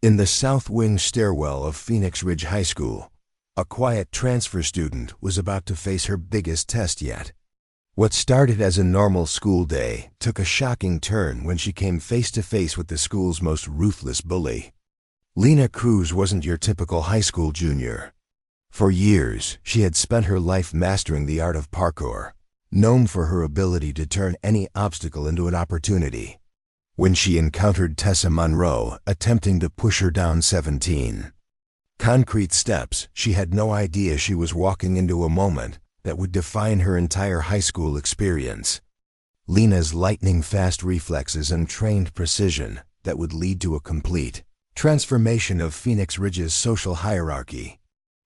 In the south wing stairwell of Phoenix Ridge High School, a quiet transfer student was about to face her biggest test yet. What started as a normal school day took a shocking turn when she came face to face with the school's most ruthless bully. Lena Cruz wasn't your typical high school junior. For years, she had spent her life mastering the art of parkour, known for her ability to turn any obstacle into an opportunity. When she encountered Tessa Monroe attempting to push her down 17 concrete steps, she had no idea she was walking into a moment that would define her entire high school experience. Lena's lightning-fast reflexes and trained precision that would lead to a complete transformation of Phoenix Ridge's social hierarchy.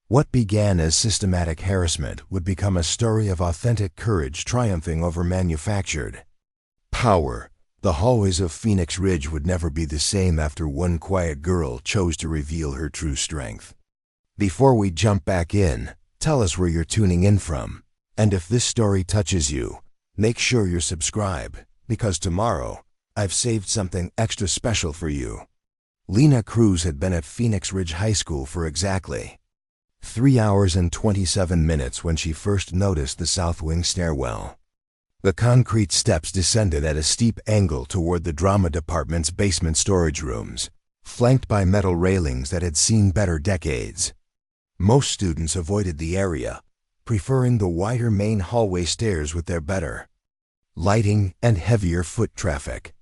What began as systematic harassment would become a story of authentic courage triumphing over manufactured power. The hallways of Phoenix Ridge would never be the same after one quiet girl chose to reveal her true strength. Before we jump back in, tell us where you're tuning in from. And if this story touches you, make sure you're subscribed, because tomorrow, I've saved something extra special for you. Lena Cruz had been at Phoenix Ridge High School for exactly 3 hours and 27 minutes when she first noticed the south wing stairwell. The concrete steps descended at a steep angle toward the drama department's basement storage rooms, flanked by metal railings that had seen better decades. Most students avoided the area, preferring the wider main hallway stairs with their better lighting and heavier foot traffic.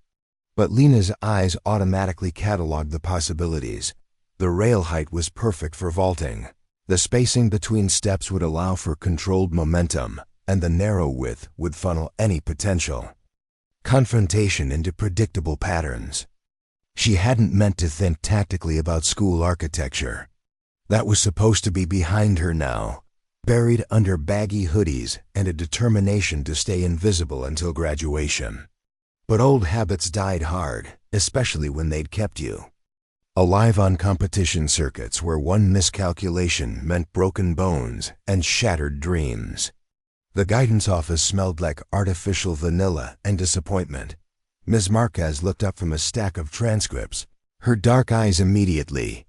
But Lena's eyes automatically cataloged the possibilities. The rail height was perfect for vaulting. The spacing between steps would allow for controlled momentum, and the narrow width would funnel any potential confrontation into predictable patterns. She hadn't meant to think tactically about school architecture. That was supposed to be behind her now, buried under baggy hoodies and a determination to stay invisible until graduation. But old habits died hard, especially when they'd kept you alive on competition circuits where one miscalculation meant broken bones and shattered dreams. The guidance office smelled like artificial vanilla and disappointment. Ms. Marquez looked up from a stack of transcripts, her dark eyes immediately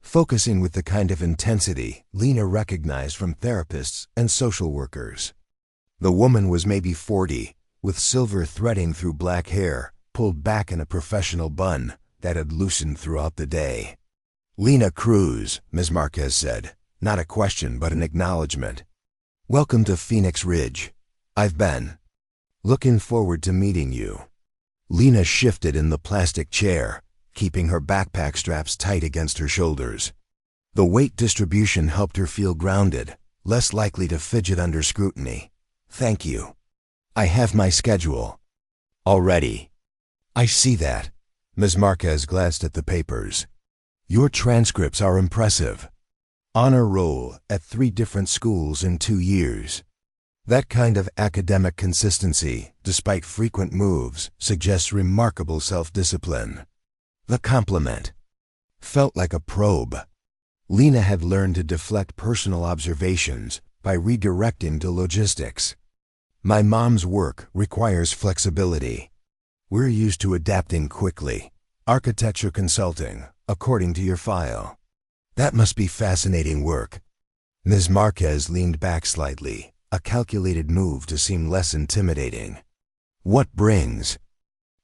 focusing with the kind of intensity Lena recognized from therapists and social workers. The woman was maybe 40, with silver threading through black hair, pulled back in a professional bun that had loosened throughout the day. "Lena Cruz," Ms. Marquez said, not a question but an acknowledgement. "Welcome to Phoenix Ridge. I've been looking forward to meeting you." Lena shifted in the plastic chair, keeping her backpack straps tight against her shoulders. The weight distribution helped her feel grounded, less likely to fidget under scrutiny. "Thank you. I have my schedule already." "I see that." Ms. Marquez glanced at the papers. "Your transcripts are impressive. Honor roll at 3 different schools in 2 years. That kind of academic consistency, despite frequent moves, suggests remarkable self-discipline." The compliment felt like a probe. Lena had learned to deflect personal observations by redirecting to logistics. "My mom's work requires flexibility. We're used to adapting quickly. Architecture consulting, according to your file. That must be fascinating work." Ms. Marquez leaned back slightly, a calculated move to seem less intimidating. "What brings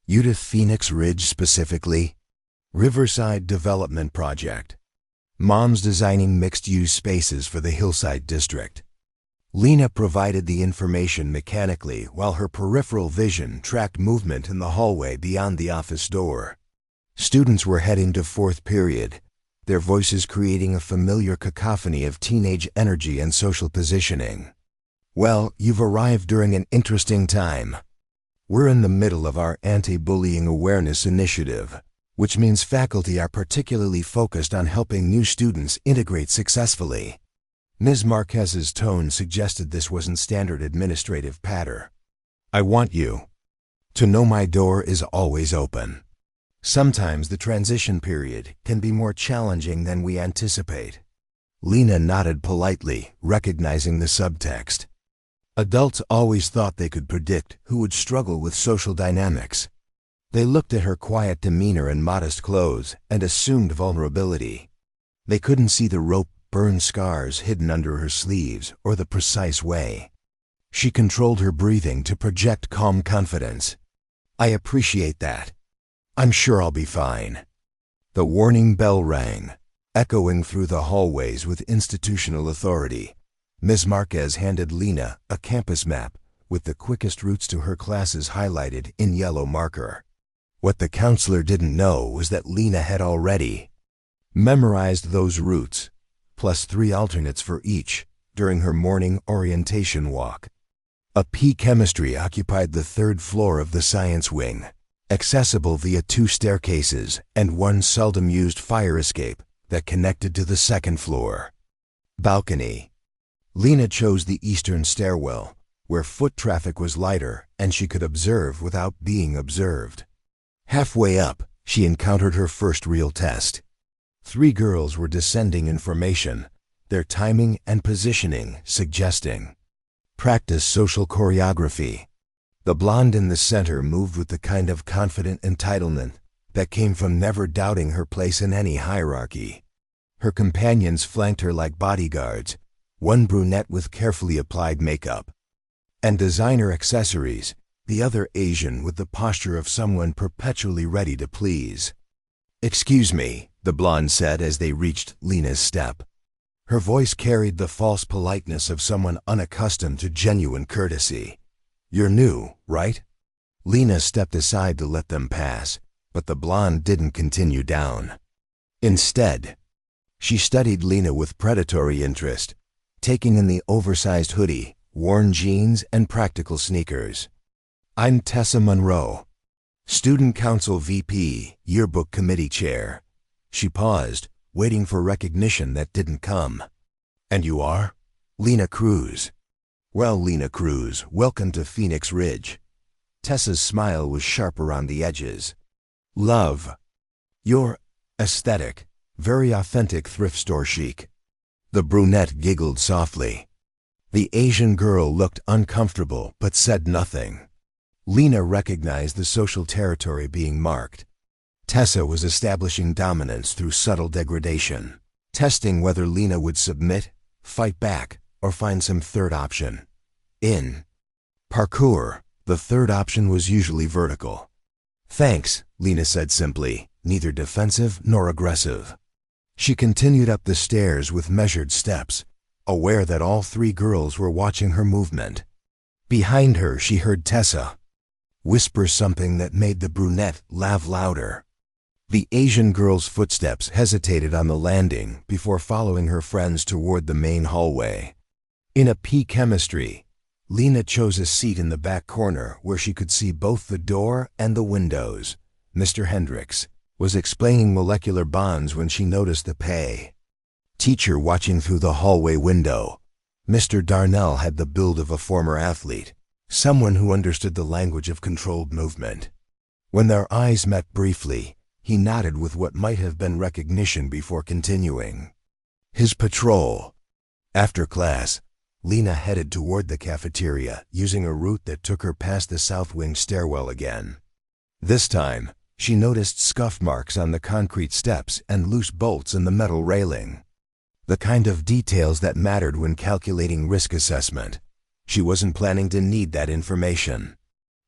you to Phoenix Ridge specifically?" "Riverside Development Project. Mom's designing mixed-use spaces for the Hillside District." Lena provided the information mechanically while her peripheral vision tracked movement in the hallway beyond the office door. Students were heading to 4th period, their voices creating a familiar cacophony of teenage energy and social positioning. "Well, you've arrived during an interesting time. We're in the middle of our anti-bullying awareness initiative, which means faculty are particularly focused on helping new students integrate successfully." Ms. Marquez's tone suggested this wasn't standard administrative patter. "I want you to know my door is always open. Sometimes the transition period can be more challenging than we anticipate." Lena nodded politely, recognizing the subtext. Adults always thought they could predict who would struggle with social dynamics. They looked at her quiet demeanor and modest clothes and assumed vulnerability. They couldn't see the rope burn scars hidden under her sleeves or the precise way she controlled her breathing to project calm confidence. "I appreciate that. I'm sure I'll be fine." The warning bell rang, echoing through the hallways with institutional authority. Ms. Marquez handed Lena a campus map with the quickest routes to her classes highlighted in yellow marker. What the counselor didn't know was that Lena had already memorized those routes, plus 3 alternates for each, during her morning orientation walk. A P chemistry occupied the 3rd floor of the science wing, accessible via 2 staircases and 1 seldom-used fire escape that connected to the 2nd floor. Balcony. Lena chose the eastern stairwell, where foot traffic was lighter and she could observe without being observed. Halfway up, she encountered her first real test. 3 girls were descending in formation, their timing and positioning suggesting practice social choreography. The blonde in the center moved with the kind of confident entitlement that came from never doubting her place in any hierarchy. Her companions flanked her like bodyguards, one brunette with carefully applied makeup and designer accessories, the other Asian with the posture of someone perpetually ready to please. "Excuse me," the blonde said as they reached Lena's step. Her voice carried the false politeness of someone unaccustomed to genuine courtesy. "You're new, right?" Lena stepped aside to let them pass, but the blonde didn't continue down. Instead, she studied Lena with predatory interest, taking in the oversized hoodie, worn jeans, and practical sneakers. "I'm Tessa Monroe, Student Council VP, Yearbook Committee Chair." She paused, waiting for recognition that didn't come. "And you are?" "Lena Cruz." "Well, Lena Cruz, welcome to Phoenix Ridge." Tessa's smile was sharp around the edges. "Love your aesthetic, very authentic thrift store chic." The brunette giggled softly. The Asian girl looked uncomfortable but said nothing. Lena recognized the social territory being marked. Tessa was establishing dominance through subtle degradation, testing whether Lena would submit, fight back, or find some third option. In parkour, the third option was usually vertical. "Thanks," Lena said simply, neither defensive nor aggressive. She continued up the stairs with measured steps, aware that all 3 girls were watching her movement. Behind her, she heard Tessa whisper something that made the brunette laugh louder. The Asian girl's footsteps hesitated on the landing before following her friends toward the main hallway. In a P chemistry, Lena chose a seat in the back corner where she could see both the door and the windows. Mr. Hendricks was explaining molecular bonds when she noticed the PA teacher watching through the hallway window. Mr. Darnell had the build of a former athlete, someone who understood the language of controlled movement. When their eyes met briefly, he nodded with what might have been recognition before continuing his patrol. After class, Lena headed toward the cafeteria, using a route that took her past the south wing stairwell again. This time, she noticed scuff marks on the concrete steps and loose bolts in the metal railing. The kind of details that mattered when calculating risk assessment. She wasn't planning to need that information.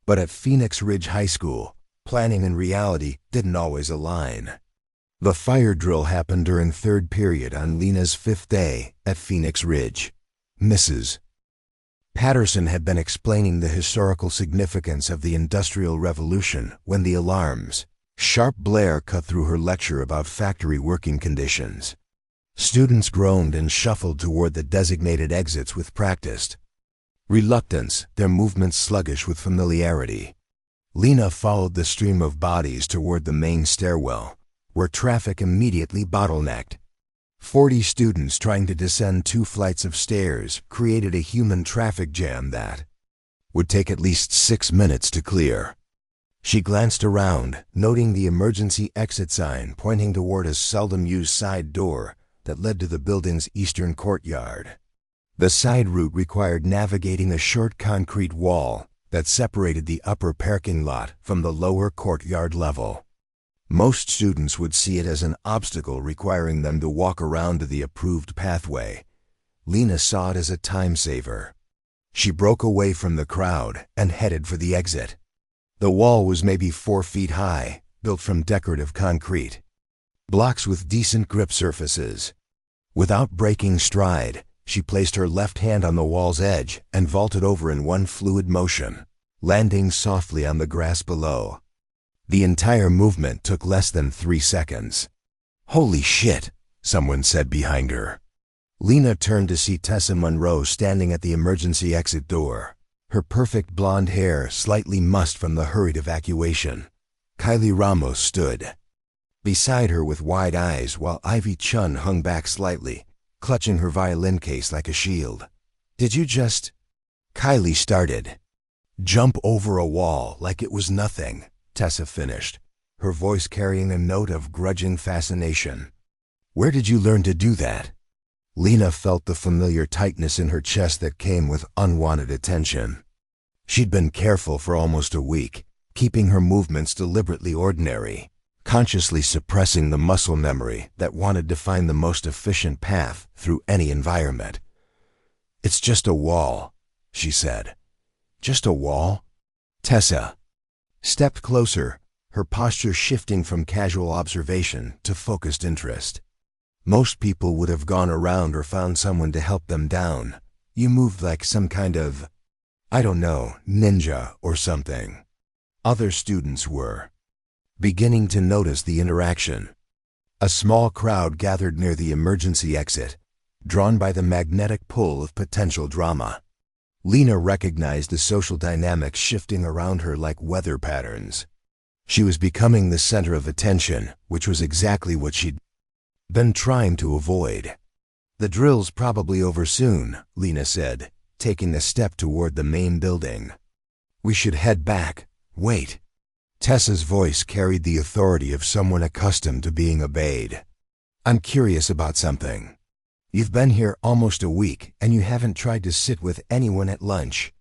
But at Phoenix Ridge High School, planning and reality didn't always align. The fire drill happened during 3rd period on Lena's 5th day at Phoenix Ridge. Mrs. Patterson had been explaining the historical significance of the Industrial Revolution when the alarm's sharp blare cut through her lecture about factory working conditions. Students groaned and shuffled toward the designated exits with practiced reluctance, their movements sluggish with familiarity. Lena followed the stream of bodies toward the main stairwell, where traffic immediately bottlenecked. 40 students trying to descend 2 flights of stairs created a human traffic jam that would take at least 6 minutes to clear. She glanced around, noting the emergency exit sign pointing toward a seldom-used side door that led to the building's eastern courtyard. The side route required navigating a short concrete wall that separated the upper parking lot from the lower courtyard level. Most students would see it as an obstacle requiring them to walk around to the approved pathway. Lena saw it as a time saver. She broke away from the crowd and headed for the exit. The wall was maybe 4 feet high, built from decorative concrete. Blocks with decent grip surfaces. Without breaking stride, she placed her left hand on the wall's edge and vaulted over in one fluid motion, landing softly on the grass below. The entire movement took less than 3 seconds. "Holy shit," someone said behind her. Lena turned to see Tessa Monroe standing at the emergency exit door, her perfect blonde hair slightly mussed from the hurried evacuation. Kylie Ramos stood beside her with wide eyes while Ivy Chun hung back slightly, clutching her violin case like a shield. "Did you just—" Kylie started. "Jump over a wall like it was nothing," Tessa finished, her voice carrying a note of grudging fascination. "Where did you learn to do that?" Lena felt the familiar tightness in her chest that came with unwanted attention. She'd been careful for almost a week, keeping her movements deliberately ordinary, consciously suppressing the muscle memory that wanted to find the most efficient path through any environment. "It's just a wall," she said. "Just a wall?" Tessa stepped closer, her posture shifting from casual observation to focused interest. "Most people would have gone around or found someone to help them down. You moved like some kind of, I don't know, ninja or something." Other students were beginning to notice the interaction. A small crowd gathered near the emergency exit, drawn by the magnetic pull of potential drama. Lena recognized the social dynamics shifting around her like weather patterns. She was becoming the center of attention, which was exactly what she'd been trying to avoid. "The drill's probably over soon," Lena said, taking a step toward the main building. "We should head back. Wait." Tessa's voice carried the authority of someone accustomed to being obeyed. "I'm curious about something. You've been here almost a week and you haven't tried to sit with anyone at lunch.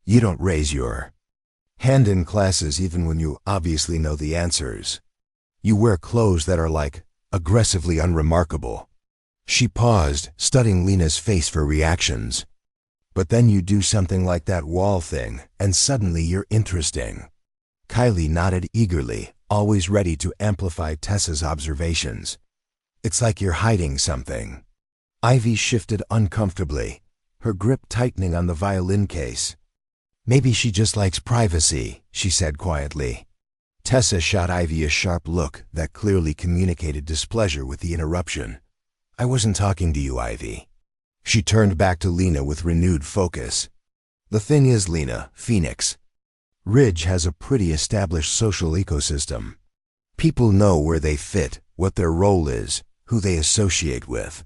You don't raise your hand in classes even when you obviously know the answers. You wear clothes that are like aggressively unremarkable." She paused, studying Lena's face for reactions. "But then you do something like that wall thing and suddenly you're interesting." Kylie nodded eagerly, always ready to amplify Tessa's observations. "It's like you're hiding something." Ivy shifted uncomfortably, her grip tightening on the violin case. "Maybe she just likes privacy," she said quietly. Tessa shot Ivy a sharp look that clearly communicated displeasure with the interruption. "I wasn't talking to you, Ivy." She turned back to Lena with renewed focus. "The thing is, Lena, Phoenix Ridge has a pretty established social ecosystem. People know where they fit, what their role is, who they associate with.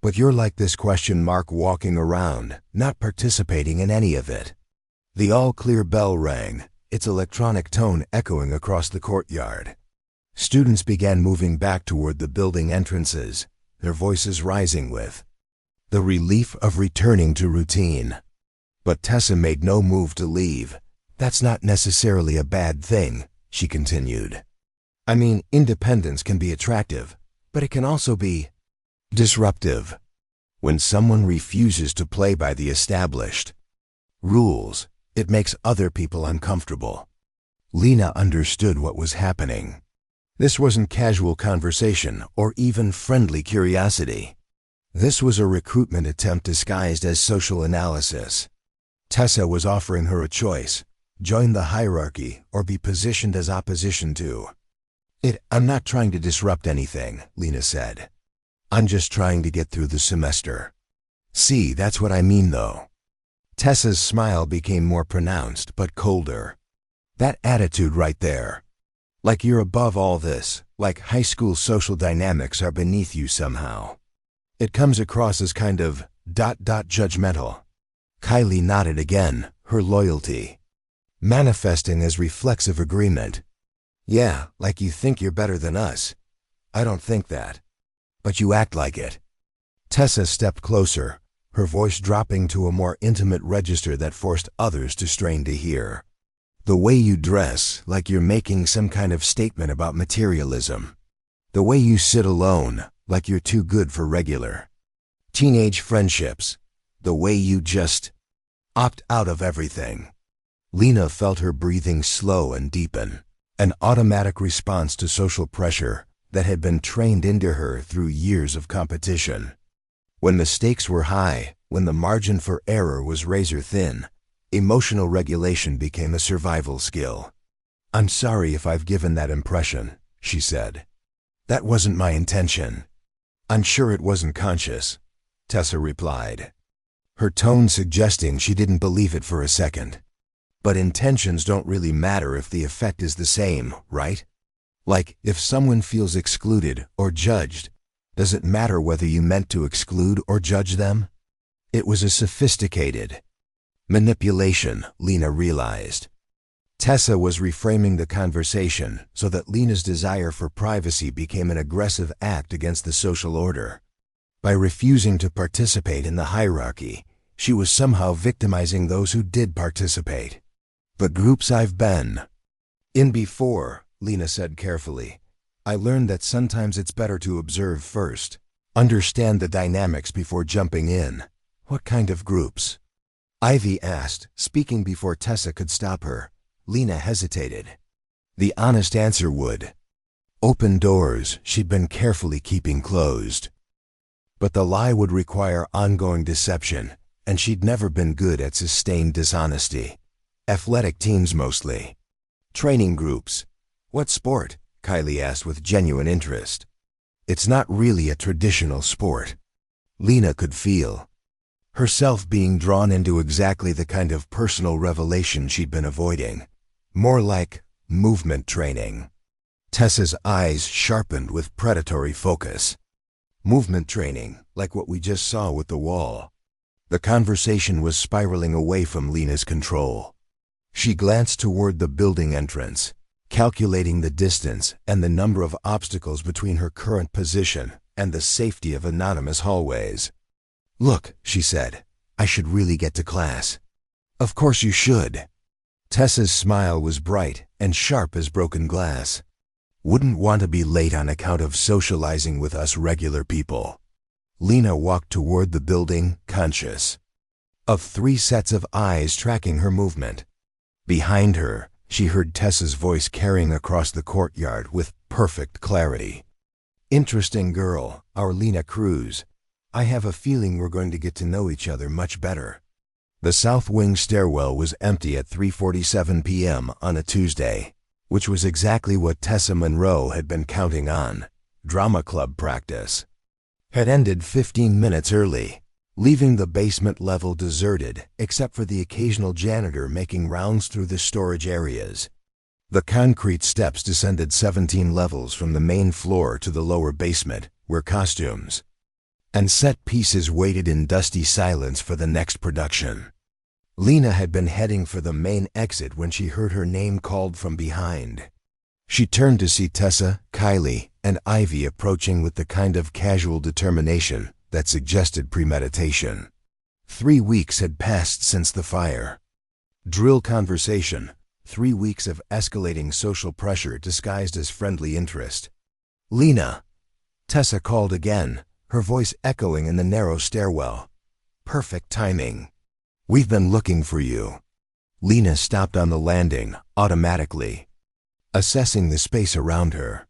But you're like this question mark walking around, not participating in any of it." The all-clear bell rang, its electronic tone echoing across the courtyard. Students began moving back toward the building entrances, their voices rising with the relief of returning to routine. But Tessa made no move to leave. "That's not necessarily a bad thing," she continued. "I mean, independence can be attractive, but it can also be disruptive. When someone refuses to play by the established rules, it makes other people uncomfortable." Lena understood what was happening. This wasn't casual conversation or even friendly curiosity. This was a recruitment attempt disguised as social analysis. Tessa was offering her a choice: join the hierarchy or be positioned as opposition to it. "I'm not trying to disrupt anything," Lena said. "I'm just trying to get through the semester." "See, that's what I mean though." Tessa's smile became more pronounced but colder. "That attitude right there. Like you're above all this, like high school social dynamics are beneath you somehow. It comes across as kind of judgmental." Kylie nodded again, her loyalty manifesting as reflexive agreement. "Yeah, like you think you're better than us. I don't think that. But you act like it." Tessa stepped closer, her voice dropping to a more intimate register that forced others to strain to hear. The way you dress, like you're making some kind of statement about materialism. The way you sit alone, like you're too good for regular teenage friendships. The way you just opt out of everything. Lena felt her breathing slow and deepen, an automatic response to social pressure that had been trained into her through years of competition. When the stakes were high, when the margin for error was razor thin, emotional regulation became a survival skill. "I'm sorry if I've given that impression," she said. "That wasn't my intention." "I'm sure it wasn't conscious," Tessa replied, her tone suggesting she didn't believe it for a second. "But intentions don't really matter if the effect is the same, right? Like, if someone feels excluded or judged, does it matter whether you meant to exclude or judge them?" It was a sophisticated manipulation, Lena realized. Tessa was reframing the conversation so that Lena's desire for privacy became an aggressive act against the social order. By refusing to participate in the hierarchy, she was somehow victimizing those who did participate. "The groups I've been in before," Lena said carefully, "I learned that sometimes it's better to observe first, understand the dynamics before jumping in." "What kind of groups?" Ivy asked, speaking before Tessa could stop her. Lena hesitated. The honest answer would open doors she'd been carefully keeping closed. But the lie would require ongoing deception, and she'd never been good at sustained dishonesty. Athletic teams mostly. "Training groups. What sport?" Kylie asked with genuine interest. "It's not really a traditional sport." Lena could feel herself being drawn into exactly the kind of personal revelation she'd been avoiding. More like movement training. Tessa's eyes sharpened with predatory focus. "Movement training, like what we just saw with the wall." The conversation was spiraling away from Lena's control. She glanced toward the building entrance, calculating the distance and the number of obstacles between her current position and the safety of anonymous hallways. "Look," she said, "I should really get to class." "Of course you should." Tessa's smile was bright and sharp as broken glass. "Wouldn't want to be late on account of socializing with us regular people." Lena walked toward the building, conscious of 3 sets of eyes tracking her movement. Behind her, she heard Tessa's voice carrying across the courtyard with perfect clarity. "Interesting girl, our Lena Cruz. I have a feeling we're going to get to know each other much better." The south wing stairwell was empty at 3:47 p.m. on a Tuesday, which was exactly what Tessa Monroe had been counting on. Drama club practice had ended 15 minutes early, leaving the basement level deserted except for the occasional janitor making rounds through the storage areas. The concrete steps descended 17 levels from the main floor to the lower basement, where costumes and set pieces waited in dusty silence for the next production. Lena had been heading for the main exit when she heard her name called from behind. She turned to see Tessa, Kylie, and Ivy approaching with the kind of casual determination that suggested premeditation. 3 weeks had passed since the fire. Drill conversation, 3 weeks of escalating social pressure disguised as friendly interest. "Lena," Tessa called again, her voice echoing in the narrow stairwell. "Perfect timing. We've been looking for you." Lena stopped on the landing, automatically, assessing the space around her.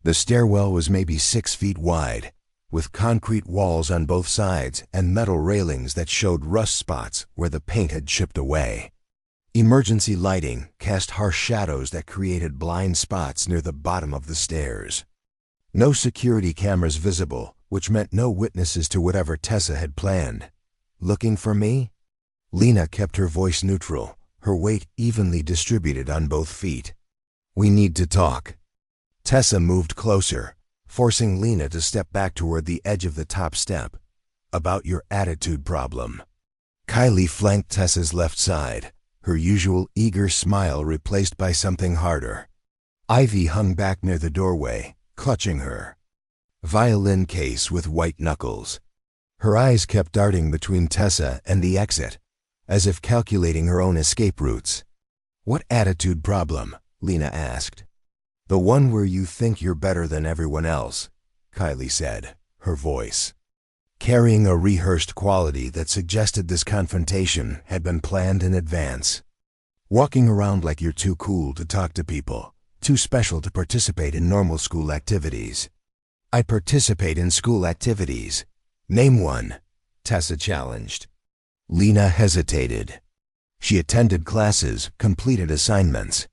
The stairwell was maybe 6 feet wide, with concrete walls on both sides and metal railings that showed rust spots where the paint had chipped away. Emergency lighting cast harsh shadows that created blind spots near the bottom of the stairs. No security cameras visible, which meant no witnesses to whatever Tessa had planned. "Looking for me?" Lena kept her voice neutral, her weight evenly distributed on both feet. "We need to talk." Tessa moved closer, forcing Lena to step back toward the edge of the top step. "About your attitude problem." Kylie flanked Tessa's left side, her usual eager smile replaced by something harder. Ivy hung back near the doorway, clutching her violin case with white knuckles. Her eyes kept darting between Tessa and the exit, as if calculating her own escape routes. "What attitude problem?" Lena asked. "The one where you think you're better than everyone else," Kylie said, her voice carrying a rehearsed quality that suggested this confrontation had been planned in advance. "Walking around like you're too cool to talk to people, too special to participate in normal school activities." "I participate in school activities. Name one," Tessa challenged. Lena hesitated. She attended classes, completed assignments,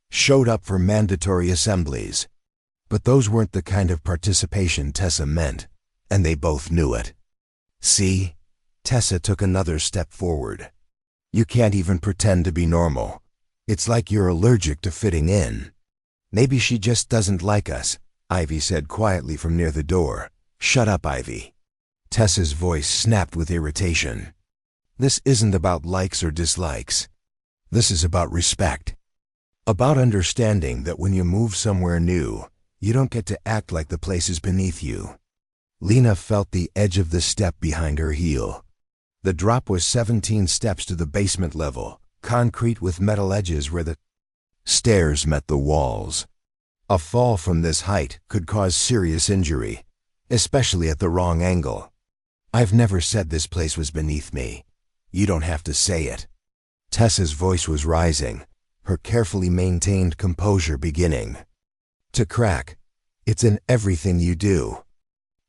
showed up for mandatory assemblies. But those weren't the kind of participation Tessa meant, and they both knew it. "See?" Tessa took another step forward. "You can't even pretend to be normal. It's like you're allergic to fitting in." "Maybe she just doesn't like us," Ivy said quietly from near the door. "Shut up, Ivy." Tessa's voice snapped with irritation. "This isn't about likes or dislikes. This is about respect. About understanding that when you move somewhere new, you don't get to act like the place is beneath you." Lena felt the edge of the step behind her heel. The drop was 17 steps to the basement level, concrete with metal edges where the stairs met the walls. A fall from this height could cause serious injury, especially at the wrong angle. "I've never said this place was beneath me. You don't have to say it." Tessa's voice was rising, her carefully maintained composure beginning to crack. "It's in everything you do.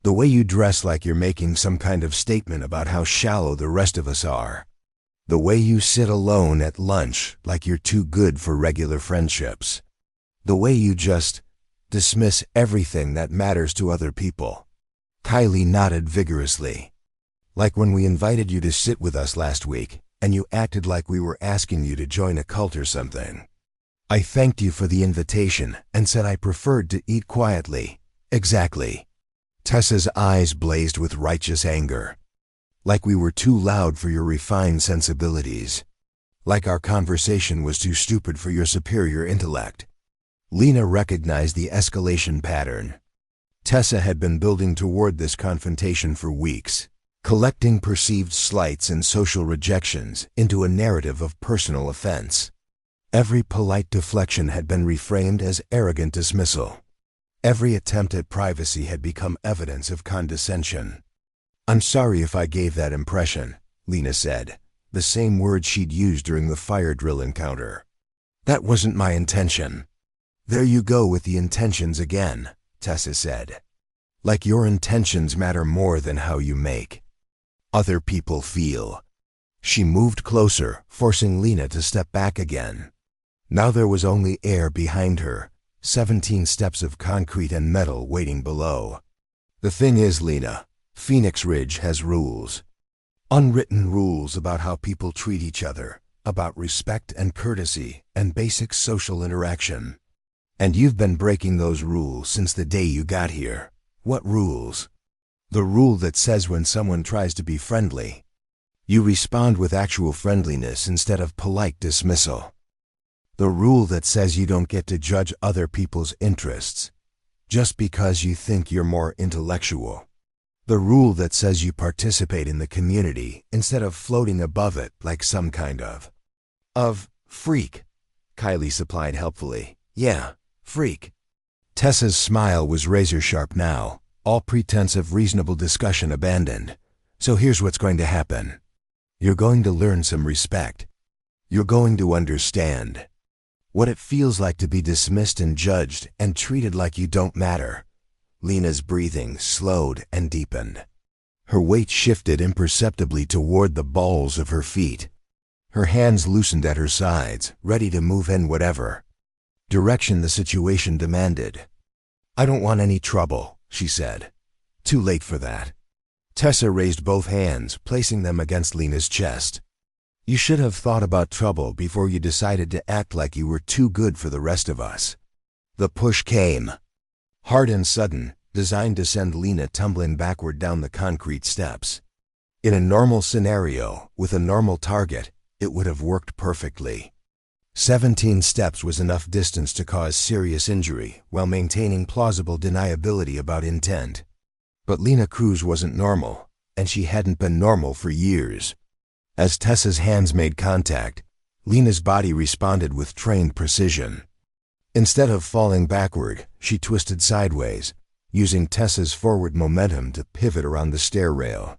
The way you dress like you're making some kind of statement about how shallow the rest of us are. The way you sit alone at lunch like you're too good for regular friendships. The way you just dismiss everything that matters to other people." Kylie nodded vigorously. "Like when we invited you to sit with us last week, and you acted like we were asking you to join a cult or something. I thanked you for the invitation and said I preferred to eat quietly." "Exactly." Tessa's eyes blazed with righteous anger. "Like we were too loud for your refined sensibilities. Like our conversation was too stupid for your superior intellect." Lena recognized the escalation pattern. Tessa had been building toward this confrontation for weeks, collecting perceived slights and social rejections into a narrative of personal offense. Every polite deflection had been reframed as arrogant dismissal. Every attempt at privacy had become evidence of condescension. "I'm sorry if I gave that impression," Lena said, the same words she'd used during the fire drill encounter. "That wasn't my intention." "There you go with the intentions again," Tessa said. "Like your intentions matter more than how you make other people feel." She moved closer, forcing Lena to step back again. Now there was only air behind her, 17 steps of concrete and metal waiting below. "The thing is, Lena, Phoenix Ridge has rules. Unwritten rules about how people treat each other, about respect and courtesy and basic social interaction. And you've been breaking those rules since the day you got here." "What rules?" "The rule that says when someone tries to be friendly, you respond with actual friendliness instead of polite dismissal. The rule that says you don't get to judge other people's interests just because you think you're more intellectual. The rule that says you participate in the community instead of floating above it like some kind of freak," Kylie supplied helpfully. "Yeah, freak." Tessa's smile was razor-sharp now, all pretense of reasonable discussion abandoned. "So here's what's going to happen. You're going to learn some respect. You're going to understand what it feels like to be dismissed and judged and treated like you don't matter." Lena's breathing slowed and deepened. Her weight shifted imperceptibly toward the balls of her feet. Her hands loosened at her sides, ready to move in whatever direction the situation demanded. "I don't want any trouble," she said. "Too late for that." Tessa raised both hands, placing them against Lena's chest. "You should have thought about trouble before you decided to act like you were too good for the rest of us." The push came, hard and sudden, designed to send Lena tumbling backward down the concrete steps. In a normal scenario, with a normal target, it would have worked perfectly. 17 steps was enough distance to cause serious injury while maintaining plausible deniability about intent. But Lena Cruz wasn't normal. and she hadn't been normal for years. As Tessa's hands made contact, Lena's body responded with trained precision. Instead of falling backward, she twisted sideways, using Tessa's forward momentum to pivot around the stair rail.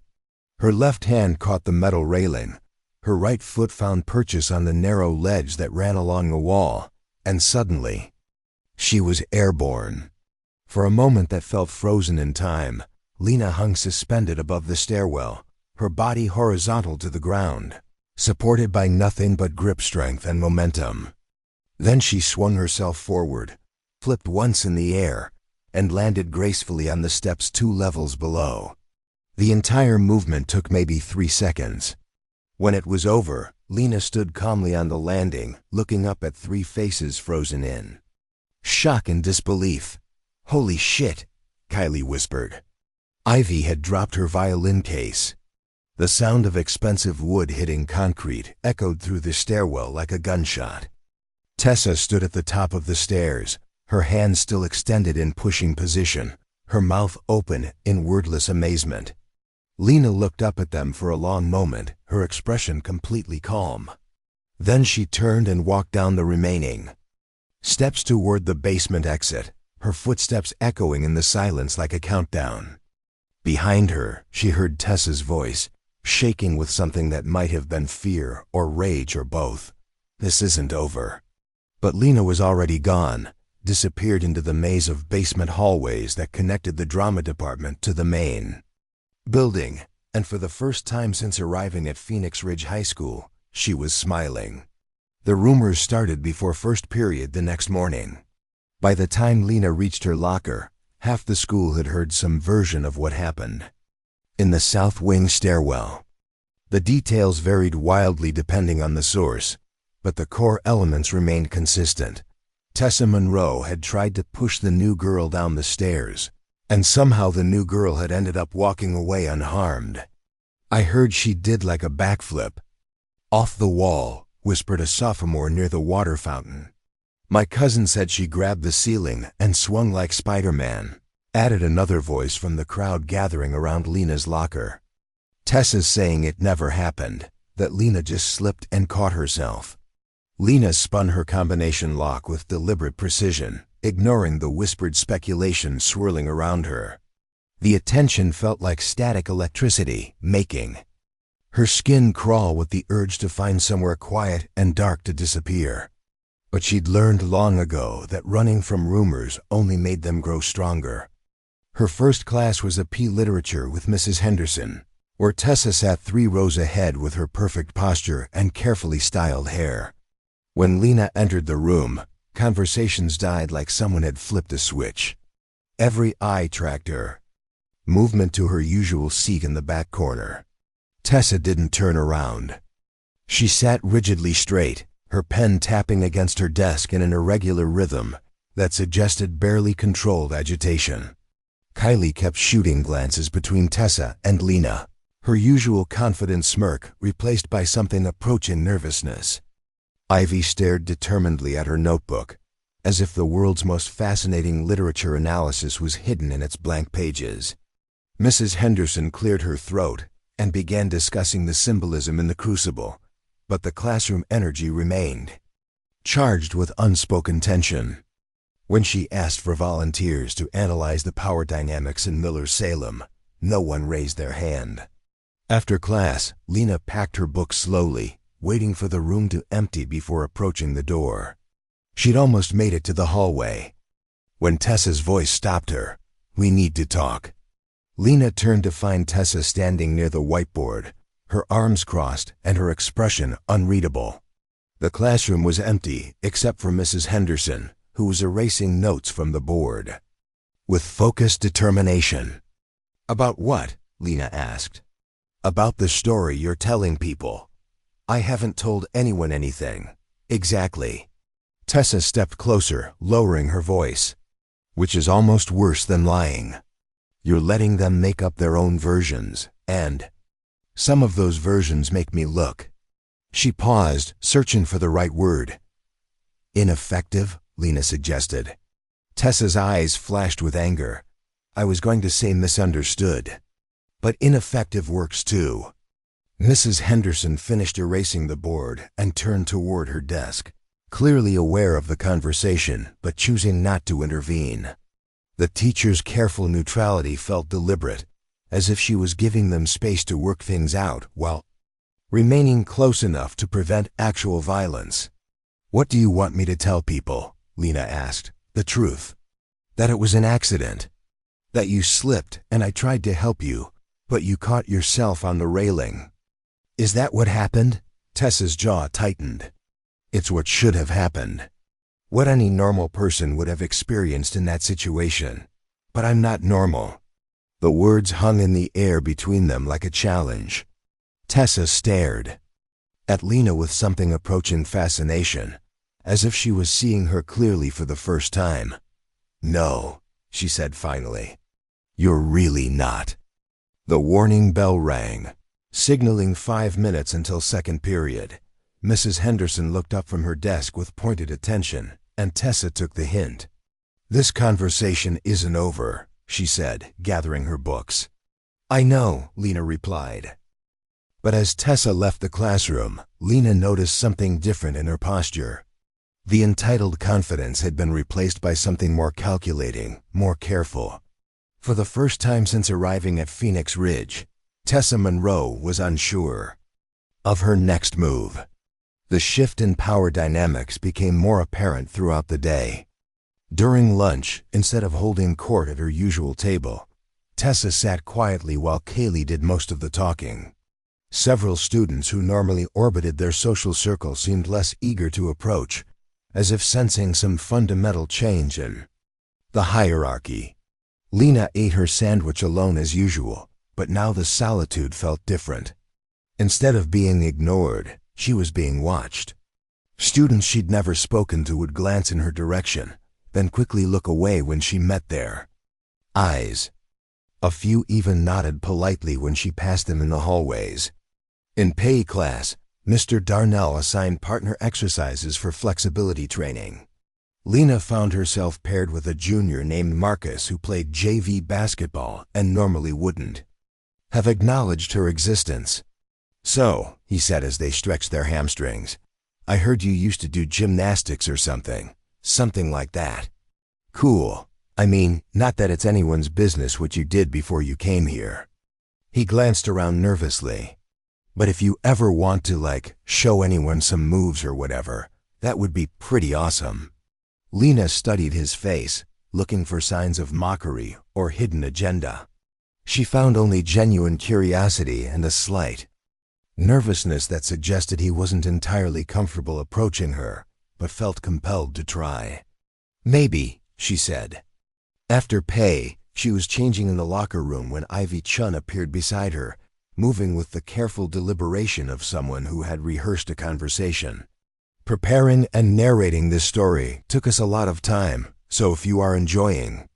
Her left hand caught the metal railing, her right foot found purchase on the narrow ledge that ran along the wall, and suddenly, she was airborne. For a moment that felt frozen in time, Lena hung suspended above the stairwell, her body horizontal to the ground, supported by nothing but grip strength and momentum. Then she swung herself forward, flipped once in the air, and landed gracefully on the steps 2 levels below. The entire movement took maybe 3 seconds. When it was over, Lena stood calmly on the landing, looking up at 3 faces frozen in shock and disbelief. "Holy shit," Kylie whispered. Ivy had dropped her violin case. The sound of expensive wood hitting concrete echoed through the stairwell like a gunshot. Tessa stood at the top of the stairs, her hands still extended in pushing position, her mouth open in wordless amazement. Lena looked up at them for a long moment, her expression completely calm. Then she turned and walked down the remaining steps toward the basement exit, her footsteps echoing in the silence like a countdown. Behind her, she heard Tessa's voice, shaking with something that might have been fear or rage or both. "This isn't over." But Lena was already gone, disappeared into the maze of basement hallways that connected the drama department to the main building, and for the first time since arriving at Phoenix Ridge High School, she was smiling. The rumors started before first period the next morning. By the time Lena reached her locker, half the school had heard some version of what happened. In the South Wing stairwell. The details varied wildly depending on the source, but the core elements remained consistent. Tessa Monroe had tried to push the new girl down the stairs, and somehow the new girl had ended up walking away unharmed. "I heard she did like a backflip." "Off the wall," whispered a sophomore near the water fountain. "My cousin said she grabbed the ceiling and swung like Spider-Man," added another voice from the crowd gathering around Lena's locker. Tessa's saying it never happened, that Lena just slipped and caught herself. Lena spun her combination lock with deliberate precision, ignoring the whispered speculation swirling around her. The attention felt like static electricity, making her skin crawl with the urge to find somewhere quiet and dark to disappear. But she'd learned long ago that running from rumors only made them grow stronger. Her first class was a P literature with Mrs. Henderson, where Tessa sat 3 rows ahead with her perfect posture and carefully styled hair. When Lena entered the room, conversations died like someone had flipped a switch. Every eye tracked her movement to her usual seat in the back corner. Tessa didn't turn around. She sat rigidly straight, her pen tapping against her desk in an irregular rhythm that suggested barely controlled agitation. Kylie kept shooting glances between Tessa and Lena, her usual confident smirk replaced by something approaching nervousness. Ivy stared determinedly at her notebook, as if the world's most fascinating literature analysis was hidden in its blank pages. Mrs. Henderson cleared her throat and began discussing the symbolism in the crucible, but the classroom energy remained charged with unspoken tension. When she asked for volunteers to analyze the power dynamics in Miller-Salem, no one raised their hand. After class, Lena packed her books slowly, waiting for the room to empty before approaching the door. She'd almost made it to the hallway when Tessa's voice stopped her. "We need to talk." Lena turned to find Tessa standing near the whiteboard, her arms crossed and her expression unreadable. The classroom was empty except for Mrs. Henderson, who was erasing notes from the board with focused determination. "About what?" Lena asked. "About the story you're telling people." "I haven't told anyone anything." "Exactly." Tessa stepped closer, lowering her voice. "Which is almost worse than lying. You're letting them make up their own versions, and some of those versions make me look." She paused, searching for the right word. "Ineffective?" Lena suggested. Tessa's eyes flashed with anger. "I was going to say misunderstood." But ineffective works too. Mrs. Henderson finished erasing the board and turned toward her desk, clearly aware of the conversation but choosing not to intervene. The teacher's careful neutrality felt deliberate, as if she was giving them space to work things out while remaining close enough to prevent actual violence. "What do you want me to tell people?" Lena asked. "The truth. That it was an accident. That you slipped and I tried to help you, but you caught yourself on the railing. Is that what happened?" Tessa's jaw tightened. "It's what should have happened. What any normal person would have experienced in that situation. But I'm not normal." The words hung in the air between them like a challenge. Tessa stared at Lena with something approaching fascination, as if she was seeing her clearly for the first time. "No," she said finally. "You're really not." The warning bell rang, signaling 5 minutes until second period. Mrs. Henderson looked up from her desk with pointed attention, and Tessa took the hint. "This conversation isn't over," she said, gathering her books. "I know," Lena replied. But as Tessa left the classroom, Lena noticed something different in her posture. The entitled confidence had been replaced by something more calculating, more careful. For the first time since arriving at Phoenix Ridge, Tessa Monroe was unsure of her next move. The shift in power dynamics became more apparent throughout the day. During lunch, instead of holding court at her usual table, Tessa sat quietly while Kaylee did most of the talking. Several students who normally orbited their social circle seemed less eager to approach, as if sensing some fundamental change in the hierarchy. Lena ate her sandwich alone as usual, but now the solitude felt different. Instead of being ignored, she was being watched. Students she'd never spoken to would glance in her direction, then quickly look away when she met their eyes. A few even nodded politely when she passed them in the hallways. In PE class, Mr. Darnell assigned partner exercises for flexibility training. Lena found herself paired with a junior named Marcus who played JV basketball and normally wouldn't have acknowledged her existence. "So," he said as they stretched their hamstrings, "I heard you used to do gymnastics or something. Something like that. Cool. I mean, not that it's anyone's business what you did before you came here." He glanced around nervously. "But if you ever want to, show anyone some moves or whatever, that would be pretty awesome." Lena studied his face, looking for signs of mockery or hidden agenda. She found only genuine curiosity and a slight nervousness that suggested he wasn't entirely comfortable approaching her, but felt compelled to try. "Maybe," she said. After PE, she was changing in the locker room when Ivy Chun appeared beside her, moving with the careful deliberation of someone who had rehearsed a conversation. "Preparing and narrating this story took us a lot of time, so if you are enjoying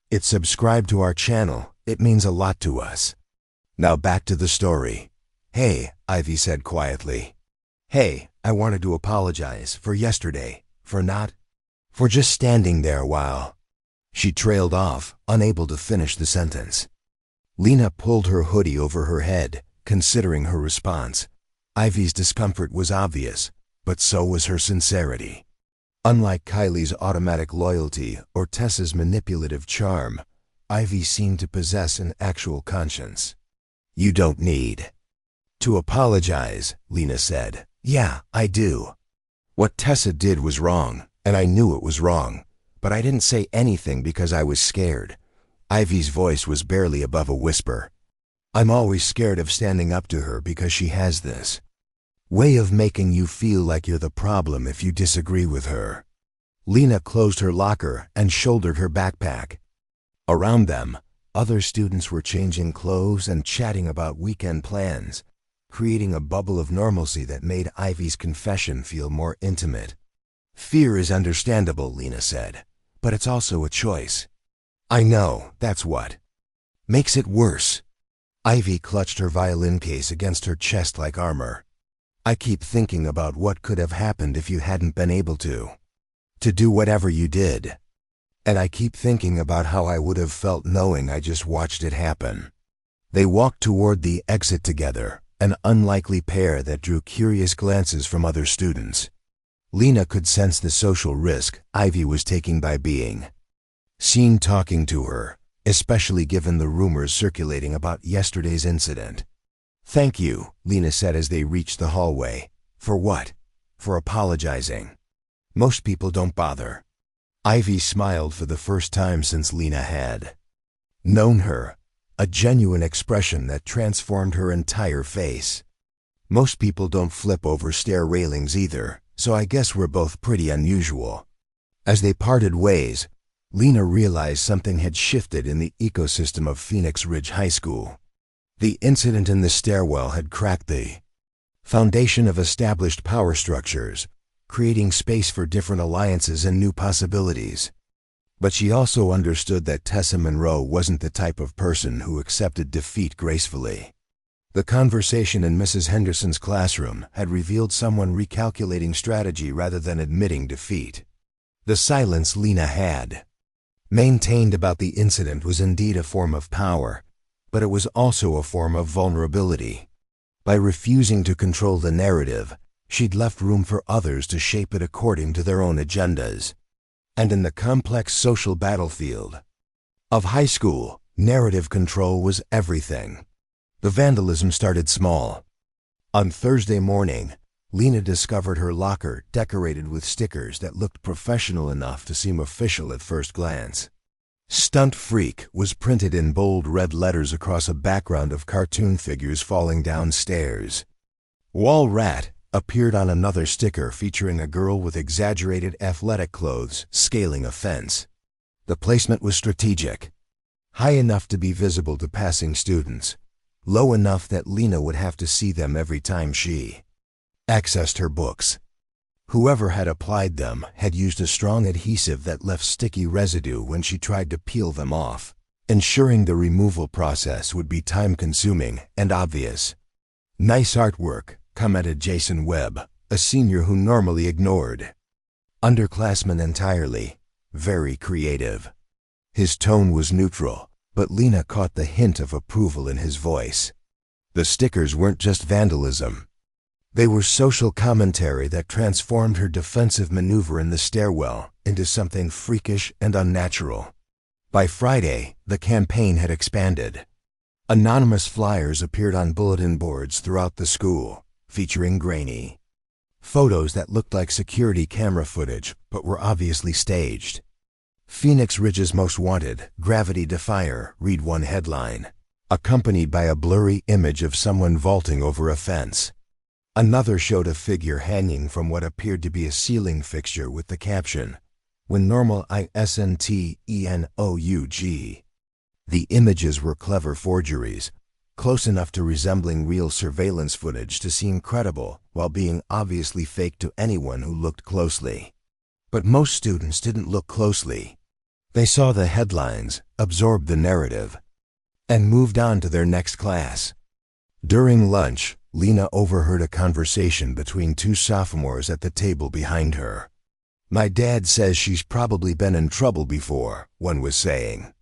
it, subscribe to our channel. It means a lot to us. Now back to the story." "Hey," Ivy said quietly. "Hey, I wanted to apologize for yesterday, for just standing there while..." She trailed off, unable to finish the sentence. Lena pulled her hoodie over her head, considering her response. Ivy's discomfort was obvious, but so was her sincerity. Unlike Kylie's automatic loyalty or Tessa's manipulative charm, Ivy seemed to possess an actual conscience. "You don't need to apologize," Lena said. "Yeah, I do. What Tessa did was wrong, and I knew it was wrong, but I didn't say anything because I was scared." Ivy's voice was barely above a whisper. "I'm always scared of standing up to her because she has this way of making you feel like you're the problem if you disagree with her." Lena closed her locker and shouldered her backpack. Around them, other students were changing clothes and chatting about weekend plans, creating a bubble of normalcy that made Ivy's confession feel more intimate. "Fear is understandable," Lena said, "but it's also a choice." "I know, that's what makes it worse." Ivy clutched her violin case against her chest like armor. "I keep thinking about what could have happened if you hadn't been able to do whatever you did. And I keep thinking about how I would have felt knowing I just watched it happen." They walked toward the exit together, an unlikely pair that drew curious glances from other students. Lena could sense the social risk Ivy was taking by being seen talking to her, especially given the rumors circulating about yesterday's incident. "Thank you," Lena said as they reached the hallway. "For what?" "For apologizing. Most people don't bother." Ivy smiled for the first time since Lena had known her, a genuine expression that transformed her entire face. "Most people don't flip over stair railings either, so I guess we're both pretty unusual." As they parted ways, Lena realized something had shifted in the ecosystem of Phoenix Ridge High School. The incident in the stairwell had cracked the foundation of established power structures, creating space for different alliances and new possibilities. But she also understood that Tessa Monroe wasn't the type of person who accepted defeat gracefully. The conversation in Mrs. Henderson's classroom had revealed someone recalculating strategy rather than admitting defeat. The silence Lena had maintained about the incident was indeed a form of power, but it was also a form of vulnerability. By refusing to control the narrative, she'd left room for others to shape it according to their own agendas. And in the complex social battlefield of high school, narrative control was everything. The vandalism started small. On Thursday morning, Lena discovered her locker decorated with stickers that looked professional enough to seem official at first glance. "Stunt Freak" was printed in bold red letters across a background of cartoon figures falling down stairs. "Wall Rat" appeared on another sticker featuring a girl with exaggerated athletic clothes scaling a fence. The placement was strategic. High enough to be visible to passing students, low enough that Lena would have to see them every time she accessed her books. Whoever had applied them had used a strong adhesive that left sticky residue when she tried to peel them off, ensuring the removal process would be time-consuming and obvious. "Nice artwork," commented Jason Webb, a senior who normally ignored underclassmen entirely. "Very creative." His tone was neutral, but Lena caught the hint of approval in his voice. The stickers weren't just vandalism. They were social commentary that transformed her defensive maneuver in the stairwell into something freakish and unnatural. By Friday, the campaign had expanded. Anonymous flyers appeared on bulletin boards throughout the school, featuring grainy photos that looked like security camera footage but were obviously staged. "Phoenix Ridge's Most Wanted, Gravity Defier," read one headline, accompanied by a blurry image of someone vaulting over a fence. Another showed a figure hanging from what appeared to be a ceiling fixture with the caption, "When normal isn't enough." The images were clever forgeries, close enough to resembling real surveillance footage to seem credible while being obviously fake to anyone who looked closely. But most students didn't look closely. They saw the headlines, absorbed the narrative, and moved on to their next class. During lunch, Lena overheard a conversation between two sophomores at the table behind her. "My dad says she's probably been in trouble before," one was saying.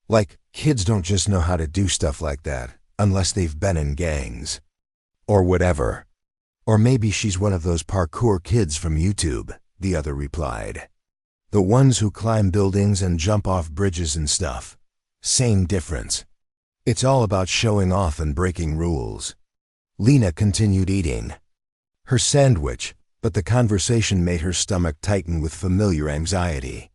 "Like, kids don't just know how to do stuff like that unless they've been in gangs. Or whatever. Or maybe she's one of those parkour kids from YouTube," the other replied. "The ones who climb buildings and jump off bridges and stuff. Same difference. It's all about showing off and breaking rules." Lena continued eating her sandwich, but the conversation made her stomach tighten with familiar anxiety.